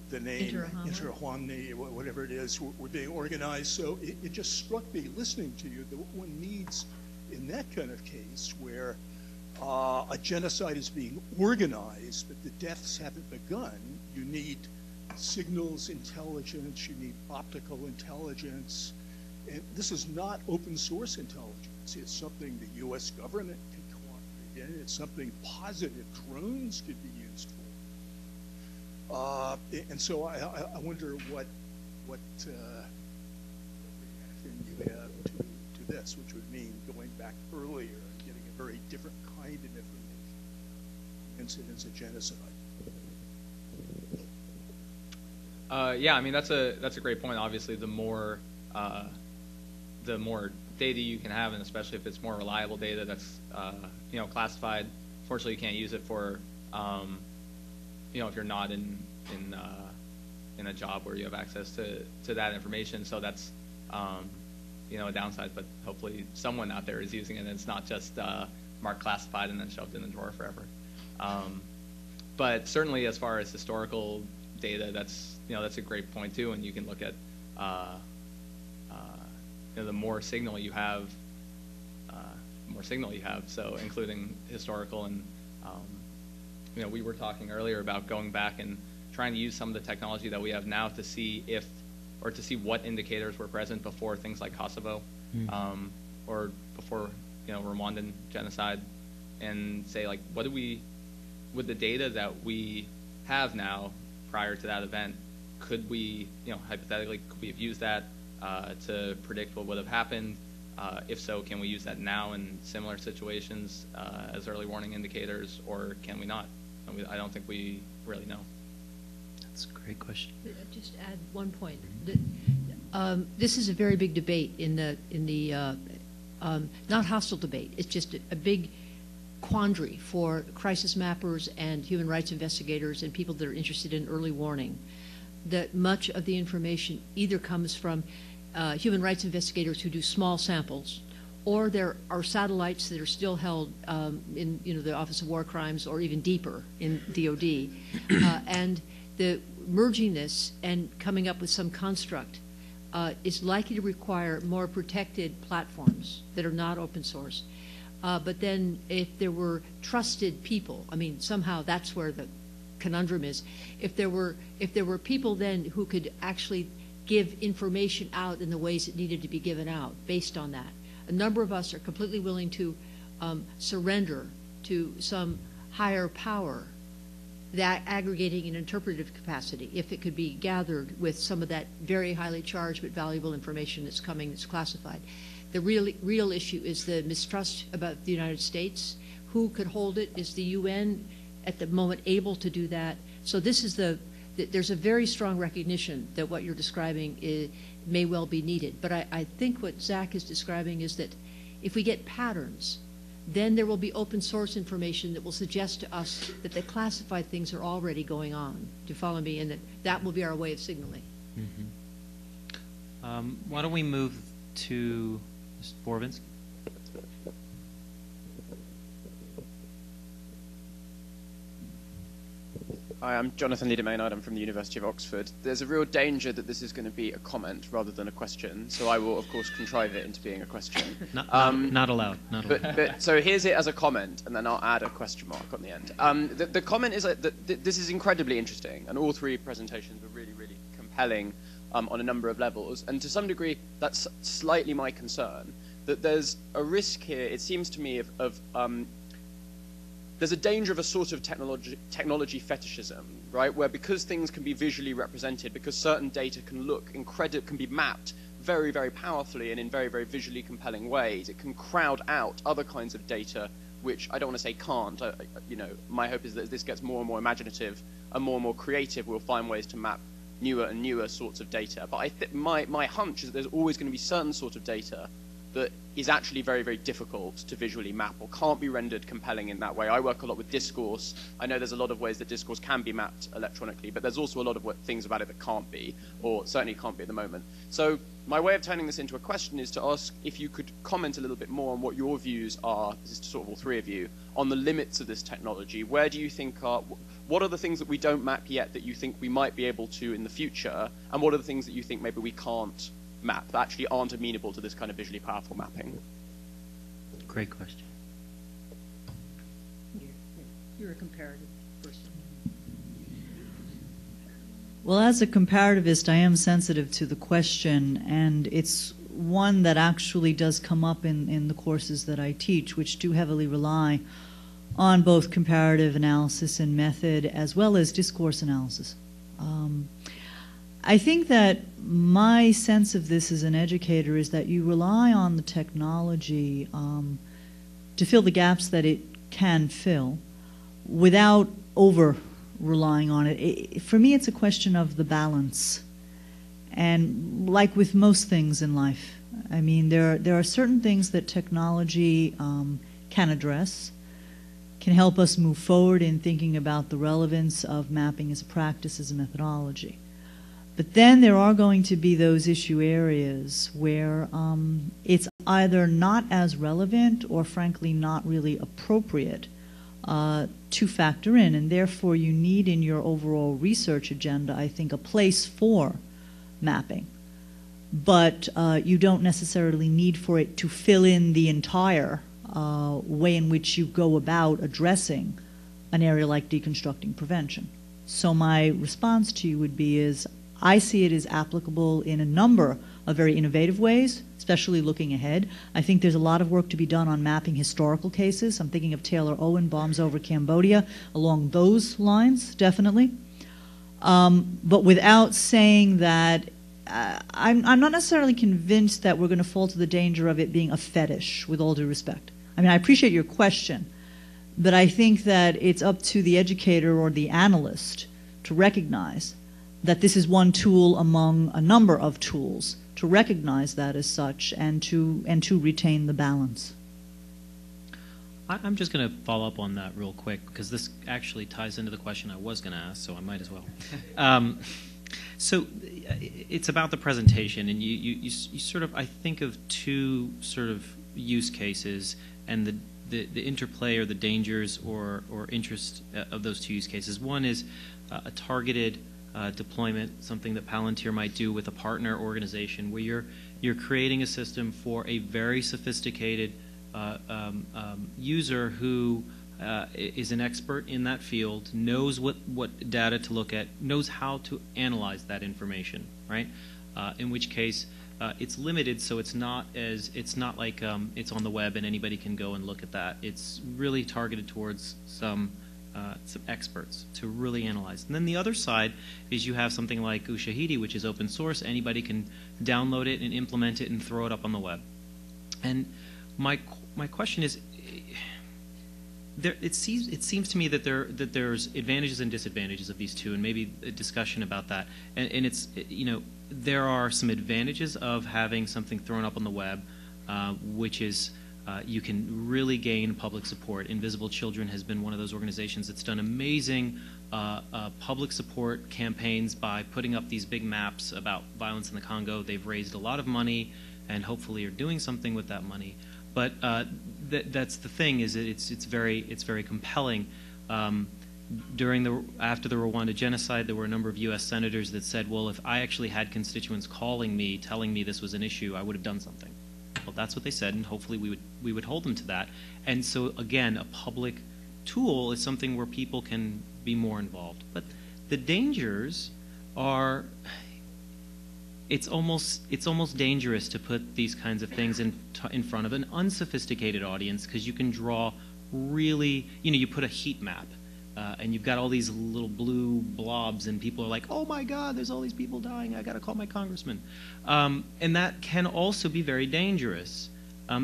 S5: the name, Interahwamni, whatever it is, were being organized. So it just struck me, listening to you, that what one needs in that kind of case where a genocide is being organized, but the deaths haven't begun, you need signals intelligence, you need optical intelligence. And this is not open source intelligence. It's something the U.S. government can cooperate in. It's something positive drones could be used for. And so I wonder what reaction you have to this, which would mean going back earlier and getting a very different kind of information, incidents of genocide.
S4: Yeah, I mean that's a great point. Obviously, the more data you can have, and especially if it's more reliable data that's classified. Fortunately, you can't use it for if you're not in a job where you have access to that information. So that's a downside. But hopefully, someone out there is using it, and it's not just marked classified and then shoved in the drawer forever. But certainly, as far as historical data, that's a great point too. And you can look at the more signal you have, So including historical and we were talking earlier about going back and trying to use some of the technology that we have now to see to see what indicators were present before things like Kosovo, or before Rwandan genocide, and say like, what do we, with the data that we have now prior to that event, could we, hypothetically, could we have used that to predict what would have happened? If so, can we use that now in similar situations as early warning indicators, or can we not? I don't think we really know.
S1: That's a great question.
S2: Just add one point. This is a very big debate in the not hostile debate. It's just a big quandary for crisis mappers and human rights investigators and people that are interested in early warning. That much of the information either comes from human rights investigators who do small samples, or there are satellites that are still held in the Office of War Crimes, or even deeper in DOD, and the merging this and coming up with some construct is likely to require more protected platforms that are not open source. But then if there were trusted people, somehow that's where the conundrum is. If there were people then who could actually give information out in the ways it needed to be given out based on that. A number of us are completely willing to surrender to some higher power, that aggregating an interpretive capacity, if it could be gathered with some of that very highly charged but valuable information that's classified. The real issue is the mistrust about the United States. Who could hold it? Is the UN at the moment able to do that? So this is there's a very strong recognition that what you're describing may well be needed. But I think what Zach is describing is that if we get patterns, then there will be open source information that will suggest to us that the classified things are already going on. Do you follow me? And that will be our way of signaling.
S1: Mm-hmm. Why don't we move to Mr. Borvins?
S6: Hi, I'm Jonathan Liedermaynard. I'm from the University of Oxford. There's a real danger that this is going to be a comment rather than a question, so I will, of course, contrive it into being a question.
S1: Not allowed. Not allowed.
S6: But so here's it as a comment, and then I'll add a question mark on the end. The comment is that this is incredibly interesting, and all three presentations were really, really compelling on a number of levels. And to some degree, that's slightly my concern, that there's a risk here, it seems to me, of there's a danger of a sort of technology fetishism, right? Where because things can be visually represented, because certain data can be mapped very, very powerfully and in very, very visually compelling ways, it can crowd out other kinds of data, which I don't want to say can't. My hope is that as this gets more and more imaginative and more creative, we'll find ways to map newer and newer sorts of data. But my hunch is that there's always going to be certain sort of data that is actually very, very difficult to visually map or can't be rendered compelling in that way. I work a lot with discourse. I know there's a lot of ways that discourse can be mapped electronically, but there's also a lot of things about it that can't be, or certainly can't be at the moment. So my way of turning this into a question is to ask if you could comment a little bit more on what your views are, this is to sort of all three of you, on the limits of this technology. Where do you think what are the things that we don't map yet that you think we might be able to in the future, and what are the things that you think maybe we can't map that actually aren't amenable to this kind of visually powerful mapping?
S1: Great question.
S2: You're a comparative person.
S3: Well, as a comparativist, I am sensitive to the question, and it's one that actually does come up in the courses that I teach, which do heavily rely on both comparative analysis and method, as well as discourse analysis. I think that my sense of this as an educator is that you rely on the technology to fill the gaps that it can fill without over-relying on it. For me, it's a question of the balance. And like with most things in life, I mean, there are certain things that technology can address, can help us move forward in thinking about the relevance of mapping as a practice, as a methodology. But then there are going to be those issue areas where it's either not as relevant or frankly not really appropriate to factor in, and therefore you need in your overall research agenda, I think, a place for mapping. But you don't necessarily need for it to fill in the entire way in which you go about addressing an area like deconstructing prevention. So my response to you would be is, I see it as applicable in a number of very innovative ways, especially looking ahead. I think there's a lot of work to be done on mapping historical cases. I'm thinking of Taylor Owen, bombs over Cambodia, along those lines, definitely. But without saying that, I'm not necessarily convinced that we're going to fall to the danger of it being a fetish, with all due respect. I mean, I appreciate your question, but I think that it's up to the educator or the analyst to recognize that this is one tool among a number of tools, to recognize that as such and to retain the balance.
S1: I'm just going to follow up on that real quick, because this actually ties into the question I was going to ask, so I might as well. So it's about the presentation, and you sort of, I think of two sort of use cases and the interplay or the dangers or interest of those two use cases. One is a targeted deployment, something that Palantir might do with a partner organization, where you're creating a system for a very sophisticated user who is an expert in that field, knows what data to look at, knows how to analyze that information, right? In which case, it's limited, so it's not like it's on the web and anybody can go and look at that. It's really targeted towards some experts to really analyze. And then the other side is you have something like Ushahidi, which is open source. Anybody can download it and implement it and throw it up on the web. And my question is, it seems to me that there's advantages and disadvantages of these two, and maybe a discussion about that. And it's, you know, there are some advantages of having something thrown up on the web, which is you can really gain public support. Invisible Children has been one of those organizations that's done amazing public support campaigns by putting up these big maps about violence in the Congo. They've raised a lot of money and hopefully are doing something with that money. But that's the thing, is that it's very compelling. After the Rwanda genocide, there were a number of U.S. senators that said, well, if I actually had constituents calling me, telling me this was an issue, I would have done something. Well, that's what they said, and hopefully we would hold them to that. And so again, a public tool is something where people can be more involved. But the dangers are, it's almost dangerous to put these kinds of things in front of an unsophisticated audience, because you can draw really, you put a heat map and you've got all these little blue blobs and people are like, oh my God, there's all these people dying, I got to call my congressman. And that can also be very dangerous.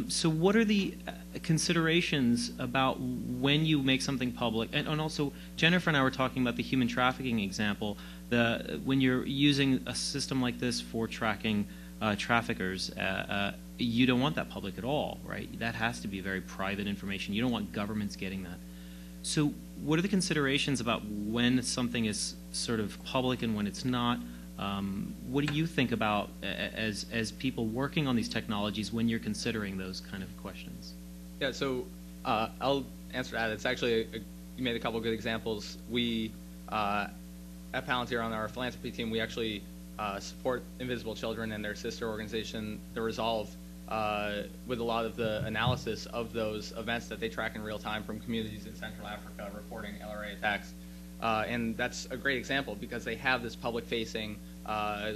S1: So what are the considerations about when you make something public? And also, Jennifer and I were talking about the human trafficking example. When you're using a system like this for tracking traffickers, you don't want that public at all, right? That has to be very private information. You don't want governments getting that. So what are the considerations about when something is sort of public and when it's not? What do you think about as people working on these technologies when you're considering those kind of questions?
S4: Yeah, so I'll answer that. It's actually, you made a couple of good examples. We, at Palantir on our philanthropy team, we actually support Invisible Children and their sister organization, The Resolve, with a lot of the analysis of those events that they track in real time from communities in Central Africa reporting LRA attacks. And that's a great example because they have this public-facing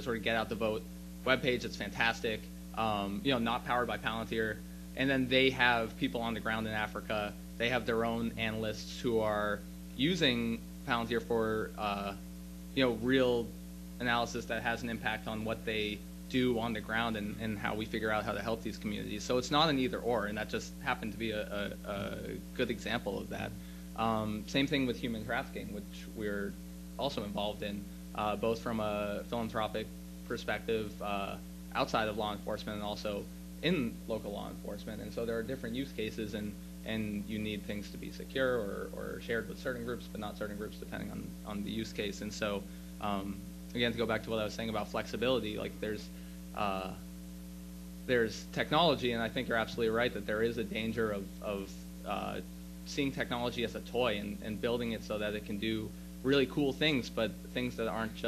S4: sort of get out the vote webpage that's fantastic, not powered by Palantir. And then they have people on the ground in Africa. They have their own analysts who are using Palantir for real analysis that has an impact on what they do on the ground and how we figure out how to help these communities. So it's not an either or, and that just happened to be a good example of that. Same thing with human trafficking, which we're also involved in, both from a philanthropic perspective outside of law enforcement and also in local law enforcement. And so there are different use cases, and you need things to be secure or shared with certain groups, but not certain groups depending on the use case. And so, again, to go back to what I was saying about flexibility, like there's technology, and I think you're absolutely right that there is a danger of seeing technology as a toy and building it so that it can do really cool things, but things that aren't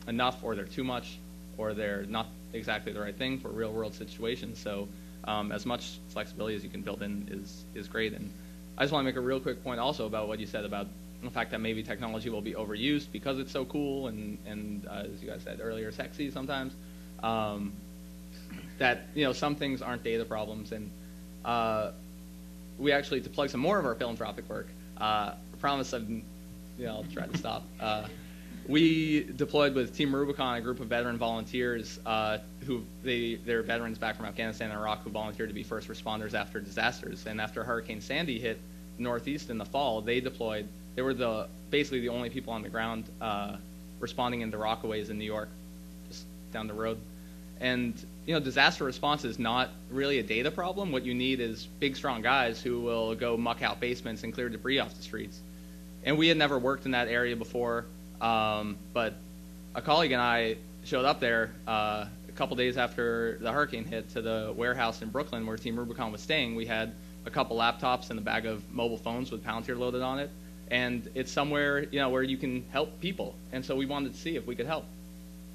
S4: enough, or they're too much, or they're not exactly the right thing for real world situations. So as much flexibility as you can build in is great. And I just want to make a real quick point also about what you said about the fact that maybe technology will be overused because it's so cool and as you guys said earlier, sexy sometimes. That some things aren't data problems, and we actually, to plug some more of our philanthropic work, I promise I'll try to stop. We deployed with Team Rubicon, a group of veteran volunteers they're veterans back from Afghanistan and Iraq who volunteered to be first responders after disasters. And after Hurricane Sandy hit the Northeast in the fall, they deployed. They were basically the only people on the ground responding in the Rockaways in New York, just down the road. And disaster response is not really a data problem. What you need is big, strong guys who will go muck out basements and clear debris off the streets. And we had never worked in that area before, but a colleague and I showed up there a couple days after the hurricane hit to the warehouse in Brooklyn where Team Rubicon was staying. We had a couple laptops and a bag of mobile phones with Palantir loaded on it, and it's somewhere where you can help people. And so we wanted to see if we could help.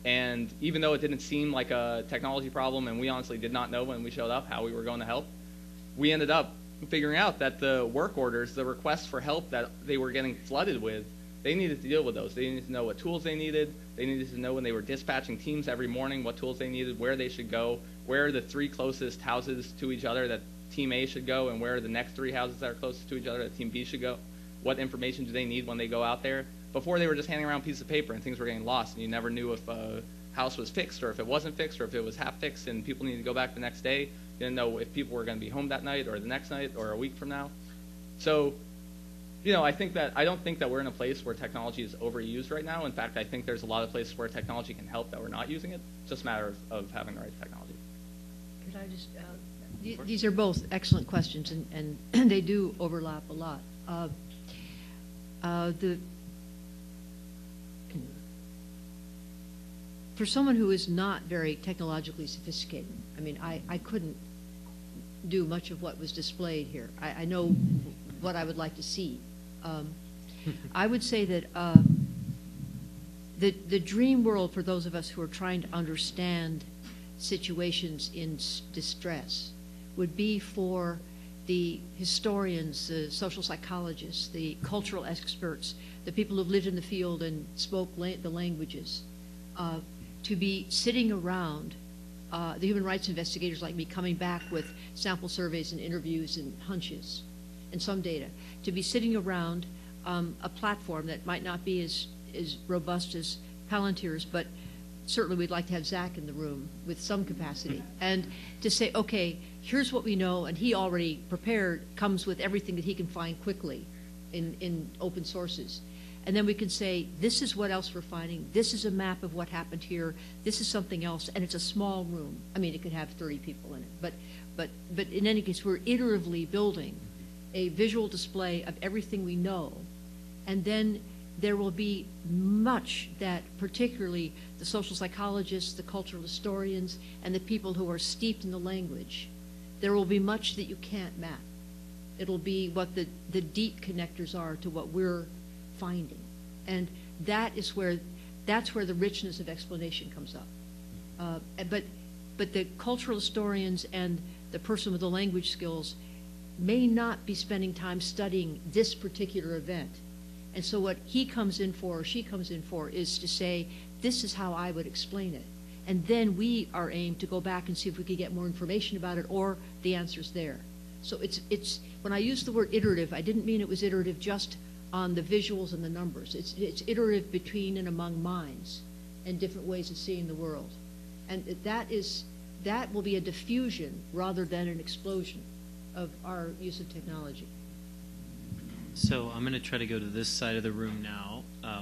S4: And even though it didn't seem like a technology problem, and we honestly did not know when we showed up how we were going to help, we ended up figuring out that the work orders, the requests for help that they were getting flooded with, they needed to deal with those. They needed to know what tools they needed. They needed to know when they were dispatching teams every morning what tools they needed, where they should go, where are the 3 closest houses to each other that Team A should go, and where are the next 3 houses that are closest to each other that Team B should go. What information do they need when they go out there? Before, they were just handing around pieces of paper and things were getting lost, and you never knew if a house was fixed or if it wasn't fixed or if it was half fixed and people needed to go back the next day. You didn't know if people were going to be home that night or the next night or a week from now. So, I don't think that we're in a place where technology is overused right now. In fact, I think there's a lot of places where technology can help that we're not using it. It's just a matter of having the right technology.
S2: Could I just, these are both excellent questions, and they do overlap a lot. For someone who is not very technologically sophisticated, I mean, I couldn't do much of what was displayed here. I know what I would like to see. I would say that the dream world for those of us who are trying to understand situations in distress would be for the historians, the social psychologists, the cultural experts, the people who've lived in the field and spoke the languages, to be sitting around, the human rights investigators like me coming back with sample surveys and interviews and hunches and some data, to be sitting around a platform that might not be as robust as Palantir's, but certainly we'd like to have Zach in the room with some capacity, and to say, okay, here's what we know, and he already prepared, comes with everything that he can find quickly in open sources. And then we can say, this is what else we're finding, this is a map of what happened here, this is something else, and it's a small room. I mean, it could have 30 people in it, but in any case, we're iteratively building a visual display of everything we know, and then there will be much that particularly the social psychologists, the cultural historians, and the people who are steeped in the language, there will be much that you can't map. It'll be what the deep connectors are to what we're finding. And that's where the richness of explanation comes up. But the cultural historians and the person with the language skills may not be spending time studying this particular event. And so what he comes in for, or she comes in for, is to say, this is how I would explain it. And then we are aimed to go back and see if we could get more information about it, or the answer's there. So it's when I used the word iterative, I didn't mean it was iterative just on the visuals and the numbers. It's iterative between and among minds and different ways of seeing the world. And that will be a diffusion rather than an explosion of our use of technology.
S1: So I'm going to try to go to this side of the room now,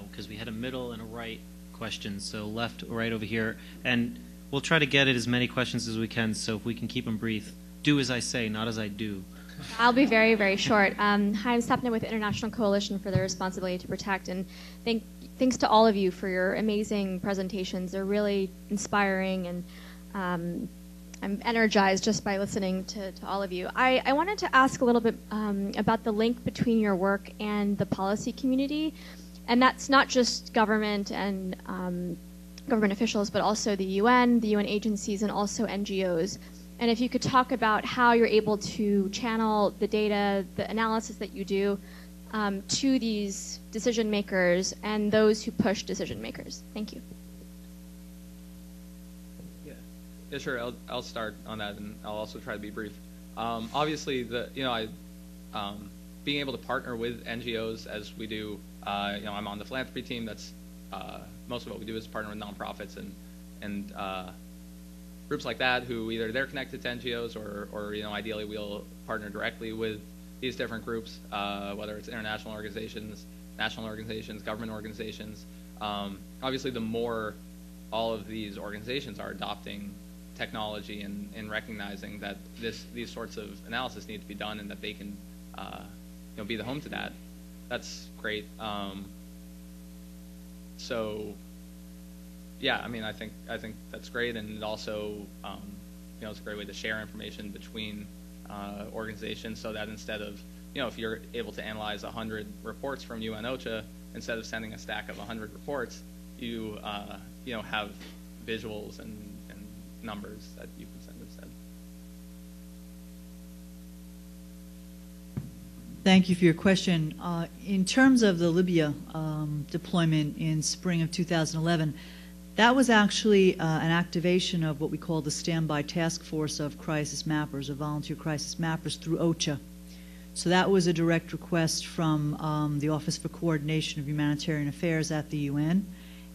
S1: because we had a middle and a right question. So left, right over here. And we'll try to get at as many questions as we can, so if we can keep them brief. Do as I say, not as I do.
S7: I'll be very, very short. Hi, I'm Sapna with International Coalition for the Responsibility to Protect. And thanks to all of you for your amazing presentations. They're really inspiring and I'm energized just by listening to all of you. I wanted to ask a little bit about the link between your work and the policy community, and that's not just government and government officials, but also the UN agencies, and also NGOs. And if you could talk about how you're able to channel the data, the analysis that you do, to these decision makers and those who push decision makers. Thank you.
S4: Yeah, sure. I'll start on that, and I'll also try to be brief. Obviously, being able to partner with NGOs as we do. I'm on the philanthropy team. That's most of what we do is partner with nonprofits and groups like that who either they're connected to NGOs or ideally we'll partner directly with these different groups, whether it's international organizations, national organizations, government organizations. Obviously, the more all of these organizations are adopting technology and recognizing that these sorts of analysis need to be done and that they can be the home to that, that's great. So yeah, I mean, I think that's great, and it also it's a great way to share information between organizations, so that instead of if you're able to analyze 100 reports from UN OCHA, instead of sending a stack of 100 reports, you have visuals and numbers that you can send instead.
S3: Thank you for your question. In terms of the Libya deployment in spring of 2011, that was actually an activation of what we call the Standby Task Force of Crisis Mappers, of Volunteer Crisis Mappers through OCHA. So that was a direct request from the Office for Coordination of Humanitarian Affairs at the UN.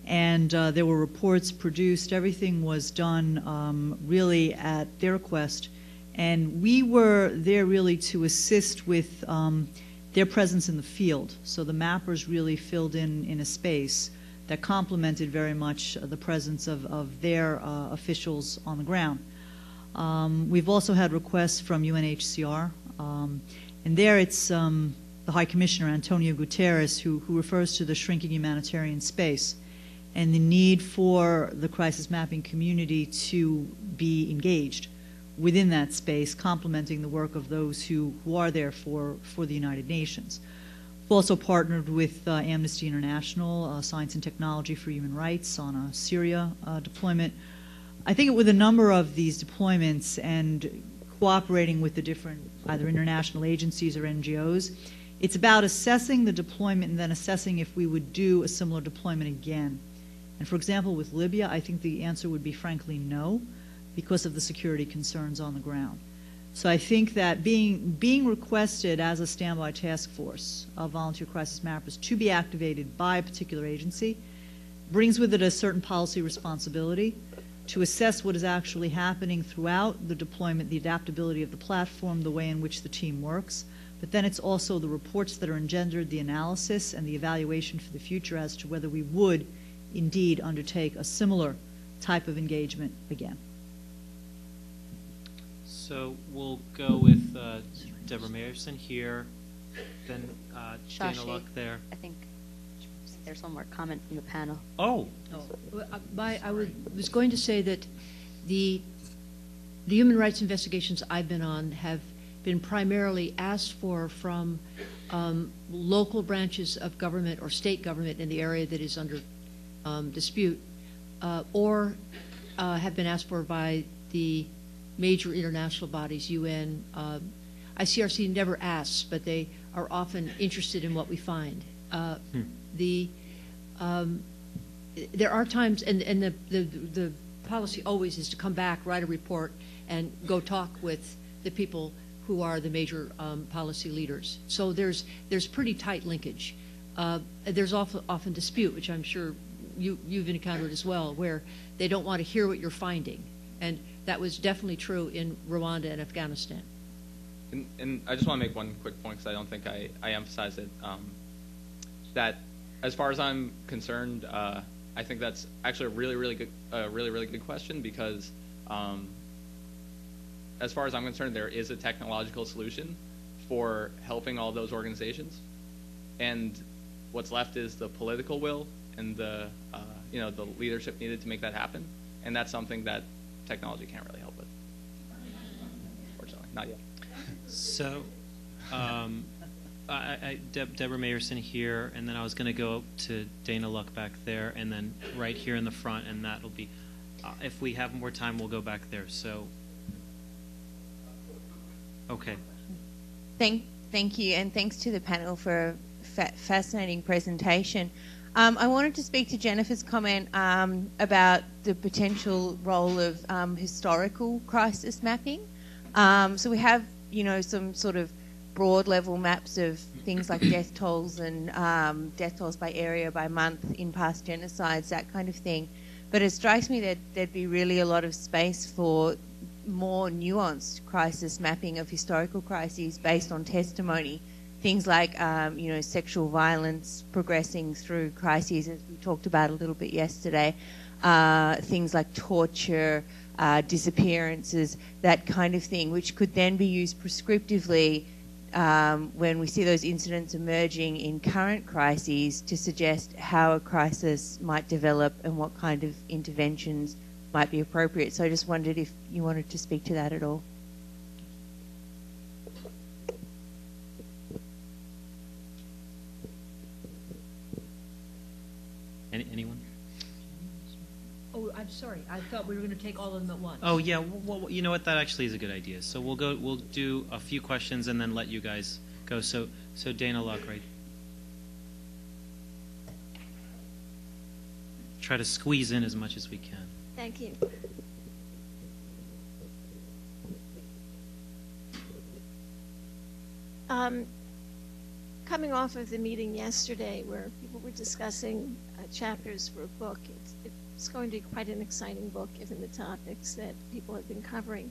S3: And there were reports produced. Everything was done really at their request. And we were there really to assist with their presence in the field. So the mappers really filled in a space that complemented very much the presence of their officials on the ground. We've also had requests from UNHCR. And there it's the High Commissioner, Antonio Guterres, who refers to the shrinking humanitarian space and the need for the crisis mapping community to be engaged within that space, complementing the work of those who are there for the United Nations. We've also partnered with Amnesty International, Science and Technology for Human Rights on a Syria deployment. I think with a number of these deployments and cooperating with the different either international agencies or NGOs, it's about assessing the deployment and then assessing if we would do a similar deployment again. And for example, with Libya, I think the answer would be frankly no, because of the security concerns on the ground. So I think that being requested as a standby task force of volunteer crisis mappers to be activated by a particular agency brings with it a certain policy responsibility to assess what is actually happening throughout the deployment, the adaptability of the platform, the way in which the team works. But then it's also the reports that are engendered, the analysis, and the evaluation for the future as to whether we would indeed undertake a similar type of engagement again.
S1: So we'll go with Deborah Mayerson here, then Dana
S8: Shashi,
S1: Luck there.
S8: I think there's one more comment from the panel.
S1: Oh.
S2: I was going to say that the human rights investigations I've been on have been primarily asked for from local branches of government or state government in the area that is under dispute, or have been asked for by the major international bodies, UN. ICRC never asks, but they are often interested in what we find. There are times, and the policy always is to come back, write a report, and go talk with the people who are the major policy leaders. So there's pretty tight linkage. There's often dispute, which I'm sure you've encountered as well, where they don't want to hear what you're finding. And that was definitely true in Rwanda and Afghanistan.
S4: And I just want to make one quick point because I don't think I emphasized it. That as far as I'm concerned, I think that's actually a really good question because as far as I'm concerned, there is a technological solution for helping all those organizations, and what's left is the political will and the the leadership needed to make that happen, and that's something that technology can't really help with. Not yet.
S1: So, Deborah Mayerson here, and then I was going to go to Dana Luck back there, and then right here in the front, and that'll be, if we have more time, we'll go back there. So, okay.
S9: Thank you, and thanks to the panel for a fascinating presentation. I wanted to speak to Jennifer's comment about the potential role of historical crisis mapping. So we have, some sort of broad level maps of things like death tolls and death tolls by area, by month in past genocides, that kind of thing. But it strikes me that there'd be really a lot of space for more nuanced crisis mapping of historical crises based on testimony. Things like, sexual violence progressing through crises, as we talked about a little bit yesterday. Things like torture, disappearances, that kind of thing, which could then be used prescriptively when we see those incidents emerging in current crises to suggest how a crisis might develop and what kind of interventions might be appropriate. So I just wondered if you wanted to speak to that at all.
S1: Anyone?
S2: Oh, I'm sorry. I thought we were going to take all of them at once.
S1: Oh yeah. Well, you know what? That actually is a good idea. So we'll do a few questions and then let you guys go. So Dana Luck, right? Try to squeeze in as much as we can.
S10: Thank you. Coming off of the meeting yesterday where people were discussing chapters for a book, it's going to be quite an exciting book given the topics that people have been covering.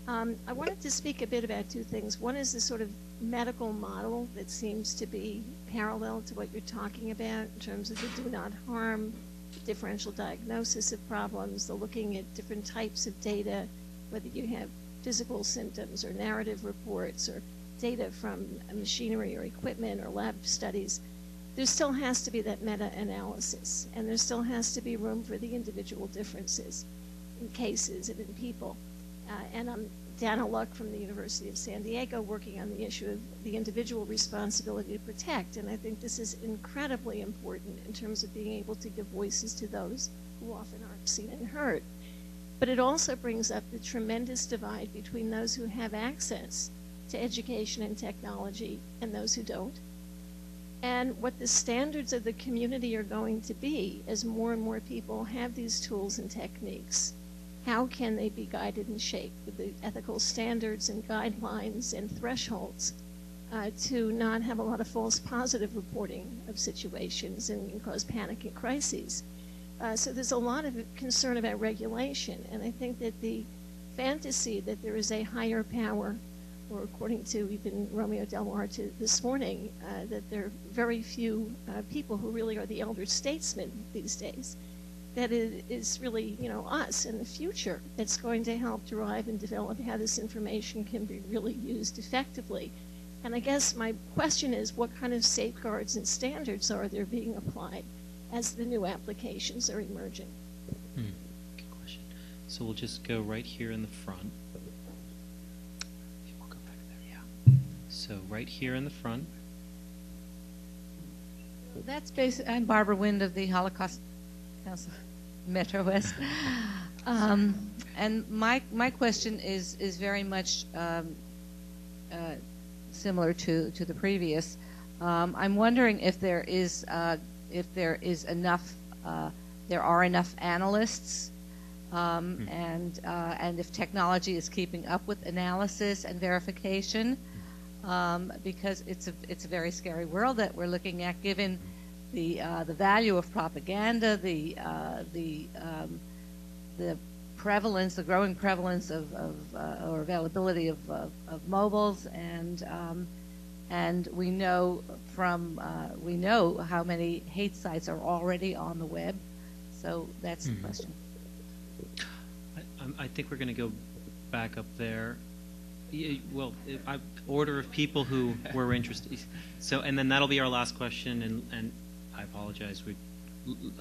S10: I wanted to speak a bit about two things. One is the sort of medical model that seems to be parallel to what you're talking about in terms of the do not harm, differential diagnosis of problems, the looking at different types of data, whether you have physical symptoms or narrative reports or data from machinery or equipment or lab studies. There still has to be that meta-analysis, and there still has to be room for the individual differences in cases and in people. And I'm Dana Luck from the University of San Diego working on the issue of the individual responsibility to protect, and I think this is incredibly important in terms of being able to give voices to those who often aren't seen and heard. But it also brings up the tremendous divide between those who have access to education and technology and those who don't, and what the standards of the community are going to be as more and more people have these tools and techniques. How can they be guided and shaped with the ethical standards and guidelines and thresholds to not have a lot of false positive reporting of situations and cause panic and crises? So there's a lot of concern about regulation, and I think that the fantasy that there is a higher power, or according to even Romeo Del Marte this morning, that there are very few people who really are the elder statesmen these days, that it is really, us in the future that's going to help drive and develop how this information can be really used effectively. And I guess my question is, what kind of safeguards and standards are there being applied as the new applications are emerging?
S1: Good question. So we'll just go right here in the front. We'll go back there, yeah. So right here in the front.
S11: That's basically, I'm Barbara Wind of the Holocaust Council, Metro West. And my question is very much similar to the previous. I'm wondering if there is enough, there are enough analysts, and if technology is keeping up with analysis and verification, because it's a very scary world that we're looking at, given the value of propaganda, the prevalence, the growing prevalence of or availability of mobiles, and we know how many hate sites are already on the web. So that's the question.
S1: I think we're going to go back up there. Well, order of people who were interested. So, and then that'll be our last question. And I apologize, we're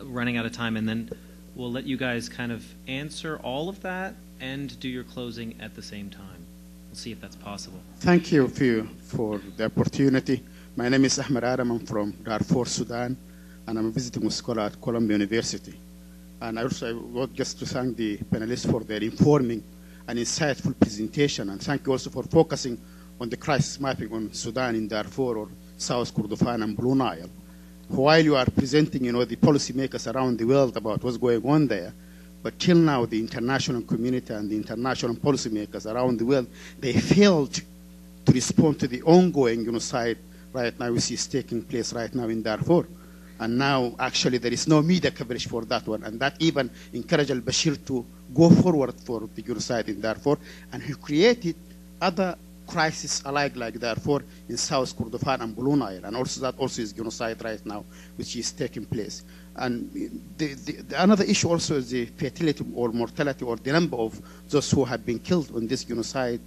S1: running out of time. And then we'll let you guys kind of answer all of that and do your closing at the same time. we'll see if that's possible.
S12: Thank you for the opportunity. My name is Ahmed Adam. I'm from Darfur, Sudan, and I'm a visiting scholar at Columbia University. And I also want just to thank the panelists for their informing and insightful presentation, and thank you also for focusing on the crisis mapping on Sudan in Darfur or South Kordofan and Blue Nile. While you are presenting, the policymakers around the world about what's going on there, but till now the international community and the international policymakers around the world, they failed to respond to the ongoing genocide right now we see is taking place right now in Darfur. And now, actually, there is no media coverage for that one. And that even encouraged al-Bashir to go forward for the genocide in Darfur. And he created other crises alike like Darfur in South Kordofan and Blue Nile. And also that also is genocide right now, which is taking place. And another issue also is the fatality or mortality or the number of those who have been killed on this genocide,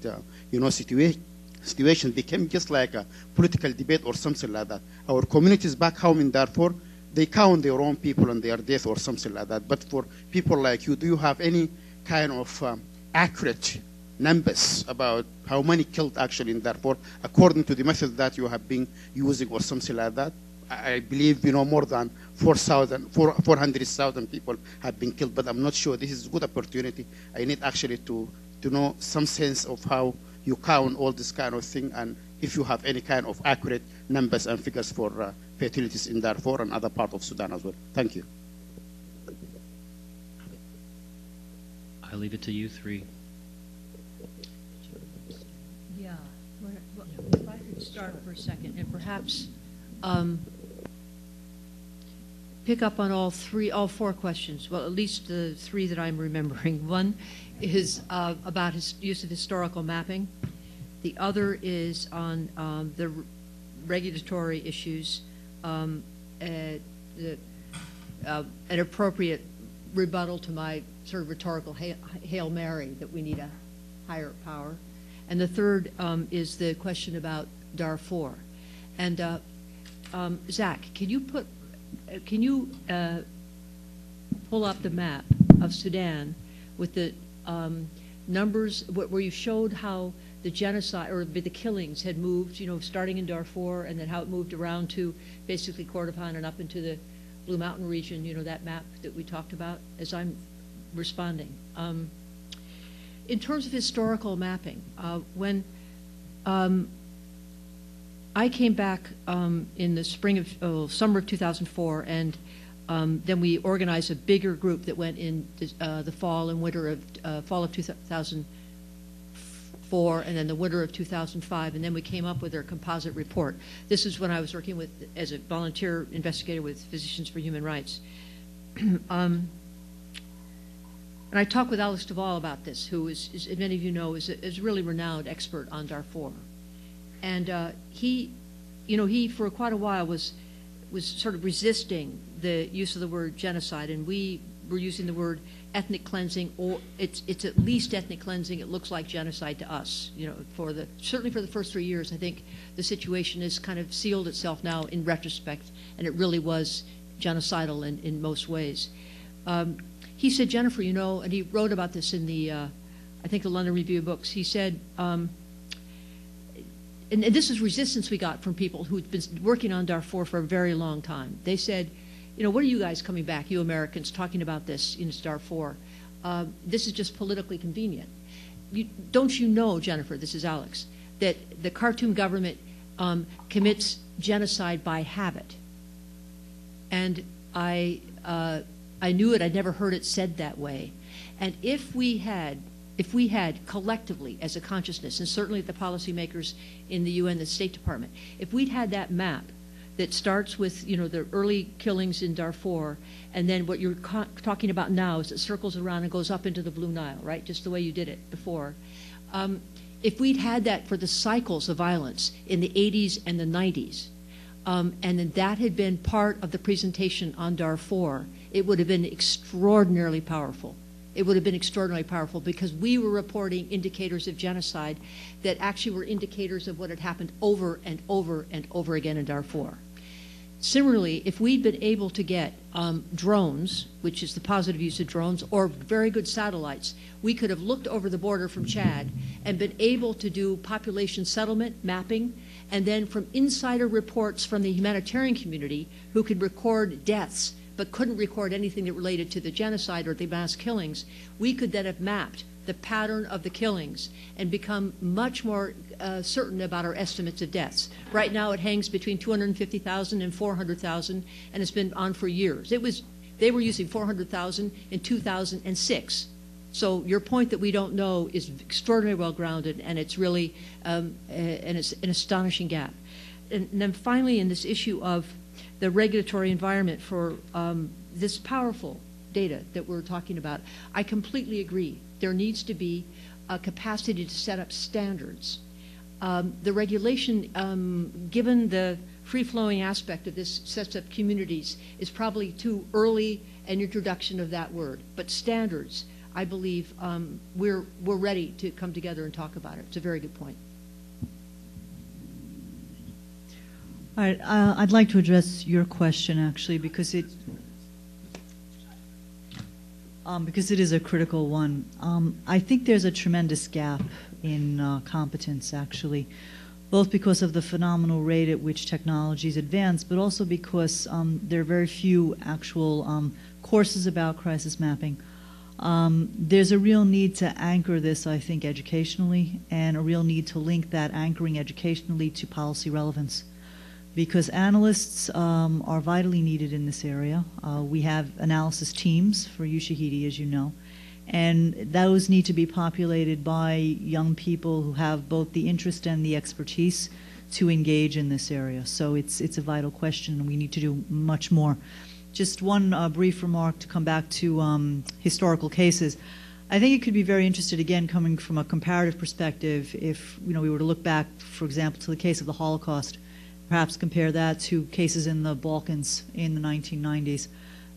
S12: situation became just like a political debate or something like that. Our communities back home in Darfur, they count their own people and their death or something like that. But for people like you, do you have any kind of accurate numbers about how many killed actually in Darfur according to the method that you have been using or something like that? I believe more than 400,000 people have been killed, but I'm not sure. This is a good opportunity. I need actually to know some sense of how you count all this kind of thing, and if you have any kind of accurate numbers and figures for fatalities in Darfur and other parts of Sudan as well. Thank you.
S1: I'll leave it to you three.
S2: Yeah, if I could start for a second and perhaps pick up on all four questions. Well, at least the three that I'm remembering. One is about his use of historical mapping. The other is on the regulatory issues, an appropriate rebuttal to my sort of rhetorical Hail Mary that we need a higher power. And the third is the question about Darfur. And Zach, can you pull up the map of Sudan with the numbers where you showed how the genocide or the killings had moved, starting in Darfur, and then how it moved around to basically Kordofan and up into the Blue Mountain region, that map that we talked about as I'm responding. In terms of historical mapping, when I came back in the summer of 2004, and then we organized a bigger group that went in the fall and winter of fall of 2004, and then the winter of 2005, and then we came up with our composite report. This is when I was working as a volunteer investigator with Physicians for Human Rights. And I talked with Alex Duvall about this, who is, as many of you know, is a really renowned expert on Darfur. And he for quite a while was sort of resisting the use of the word genocide, and we were using the word ethnic cleansing, or it's at least ethnic cleansing. It looks like genocide to us. Certainly for the first 3 years, I think the situation has kind of sealed itself now in retrospect, and it really was genocidal in most ways. He said, Jennifer, and he wrote about this in the, I think the London Review of Books. He said, and this is resistance we got from people who'd been working on Darfur for a very long time. They said, what are you guys coming back, you Americans, talking about this in Darfur? This is just politically convenient. Don't you know, Jennifer, this is Alex, that the Khartoum government commits genocide by habit? And I knew it. I'd never heard it said that way. And if we had collectively as a consciousness, and certainly the policymakers in the UN, the State Department, if we'd had that map that starts with the early killings in Darfur, and then what you're talking about now is it circles around and goes up into the Blue Nile, right? Just the way you did it before. If we'd had that for the cycles of violence in the 80s and the 90s, and then that had been part of the presentation on Darfur, it would have been extraordinarily powerful. It would have been extraordinarily powerful because we were reporting indicators of genocide that actually were indicators of what had happened over and over and over again in Darfur. Similarly, if we'd been able to get drones, which is the positive use of drones, or very good satellites, we could have looked over the border from Chad and been able to do population settlement mapping, and then from insider reports from the humanitarian community who could record deaths but couldn't record anything that related to the genocide or the mass killings, we could then have mapped the pattern of the killings and become much more certain about our estimates of deaths. Right now it hangs between 250,000 and 400,000, and it's been on for years. They were using 400,000 in 2006. So your point that we don't know is extraordinarily well grounded, and it's really and it's an astonishing gap. And then finally, in this issue of the regulatory environment for this powerful data that we're talking about, I completely agree. There needs to be a capacity to set up standards. The regulation, given the free-flowing aspect of this sets up communities, is probably too early an introduction of that word. But standards, I believe we're ready to come together and talk about it. It's a very good point.
S3: All right, I'd like to address your question, actually, because it is a critical one. I think there's a tremendous gap in competence, actually, both because of the phenomenal rate at which technologies advance, but also because there are very few actual courses about crisis mapping. There's a real need to anchor this, I think, educationally, and a real need to link that anchoring educationally to policy relevance, because analysts are vitally needed in this area. We have analysis teams for Ushahidi, as you know, and those need to be populated by young people who have both the interest and the expertise to engage in this area. So it's a vital question, and we need to do much more. Just one brief remark to come back to historical cases. I think it could be very interesting, again, coming from a comparative perspective, if we were to look back, for example, to the case of the Holocaust, perhaps compare that to cases in the Balkans in the 1990s.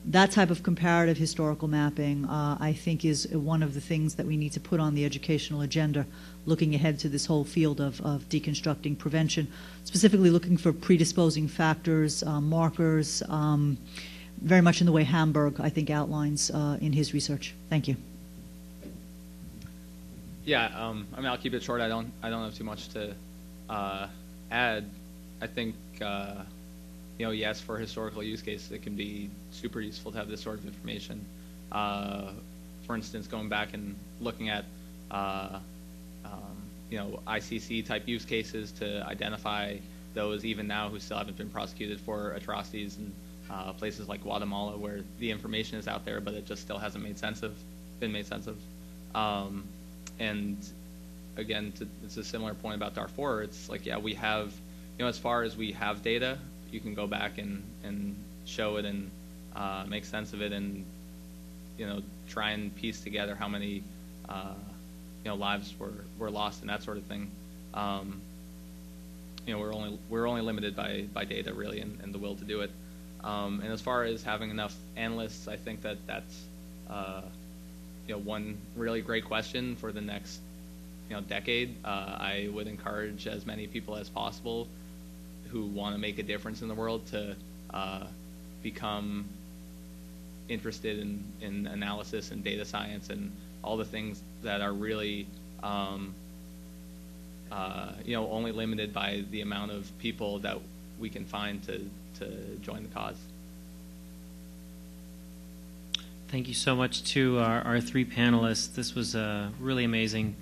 S3: That type of comparative historical mapping, I think, is one of the things that we need to put on the educational agenda, looking ahead to this whole field of deconstructing prevention, specifically looking for predisposing factors, markers, very much in the way Hamburg, I think, outlines in his research. Thank you.
S4: Yeah, I mean, I'll keep it short. I don't have too much to add. I think, yes, for historical use cases, it can be super useful to have this sort of information. For instance, going back and looking at, ICC type use cases to identify those even now who still haven't been prosecuted for atrocities in places like Guatemala, where the information is out there, but it just still hasn't been made sense of. And again, it's a similar point about Darfur. It's like, yeah, we have. As far as we have data, you can go back and show it and make sense of it, and try and piece together how many lives were lost and that sort of thing. We're only limited by data, really, and the will to do it. And as far as having enough analysts, I think that's one really great question for the next decade. I would encourage as many people as possible who want to make a difference in the world to become interested in analysis and data science and all the things that are really only limited by the amount of people that we can find to join the cause.
S1: Thank you so much to our three panelists. This was really amazing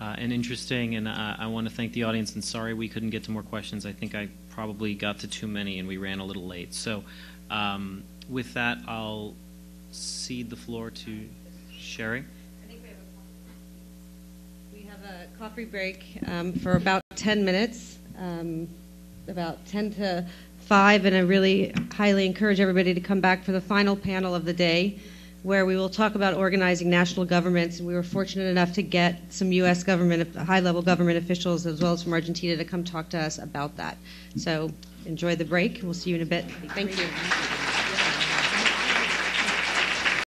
S1: and interesting, and I want to thank the audience, and sorry we couldn't get to more questions. I think I probably got to too many and we ran a little late. So with that, I'll cede the floor to Sherry.
S13: I think we have a coffee break for about 10 minutes, about 10 to 5, and I really highly encourage everybody to come back for the final panel of the day, where we will talk about organizing national governments. And we were fortunate enough to get some U.S. government, high-level government officials, as well as from Argentina, to come talk to us about that. So enjoy the break. We'll see you in a bit. Thank you.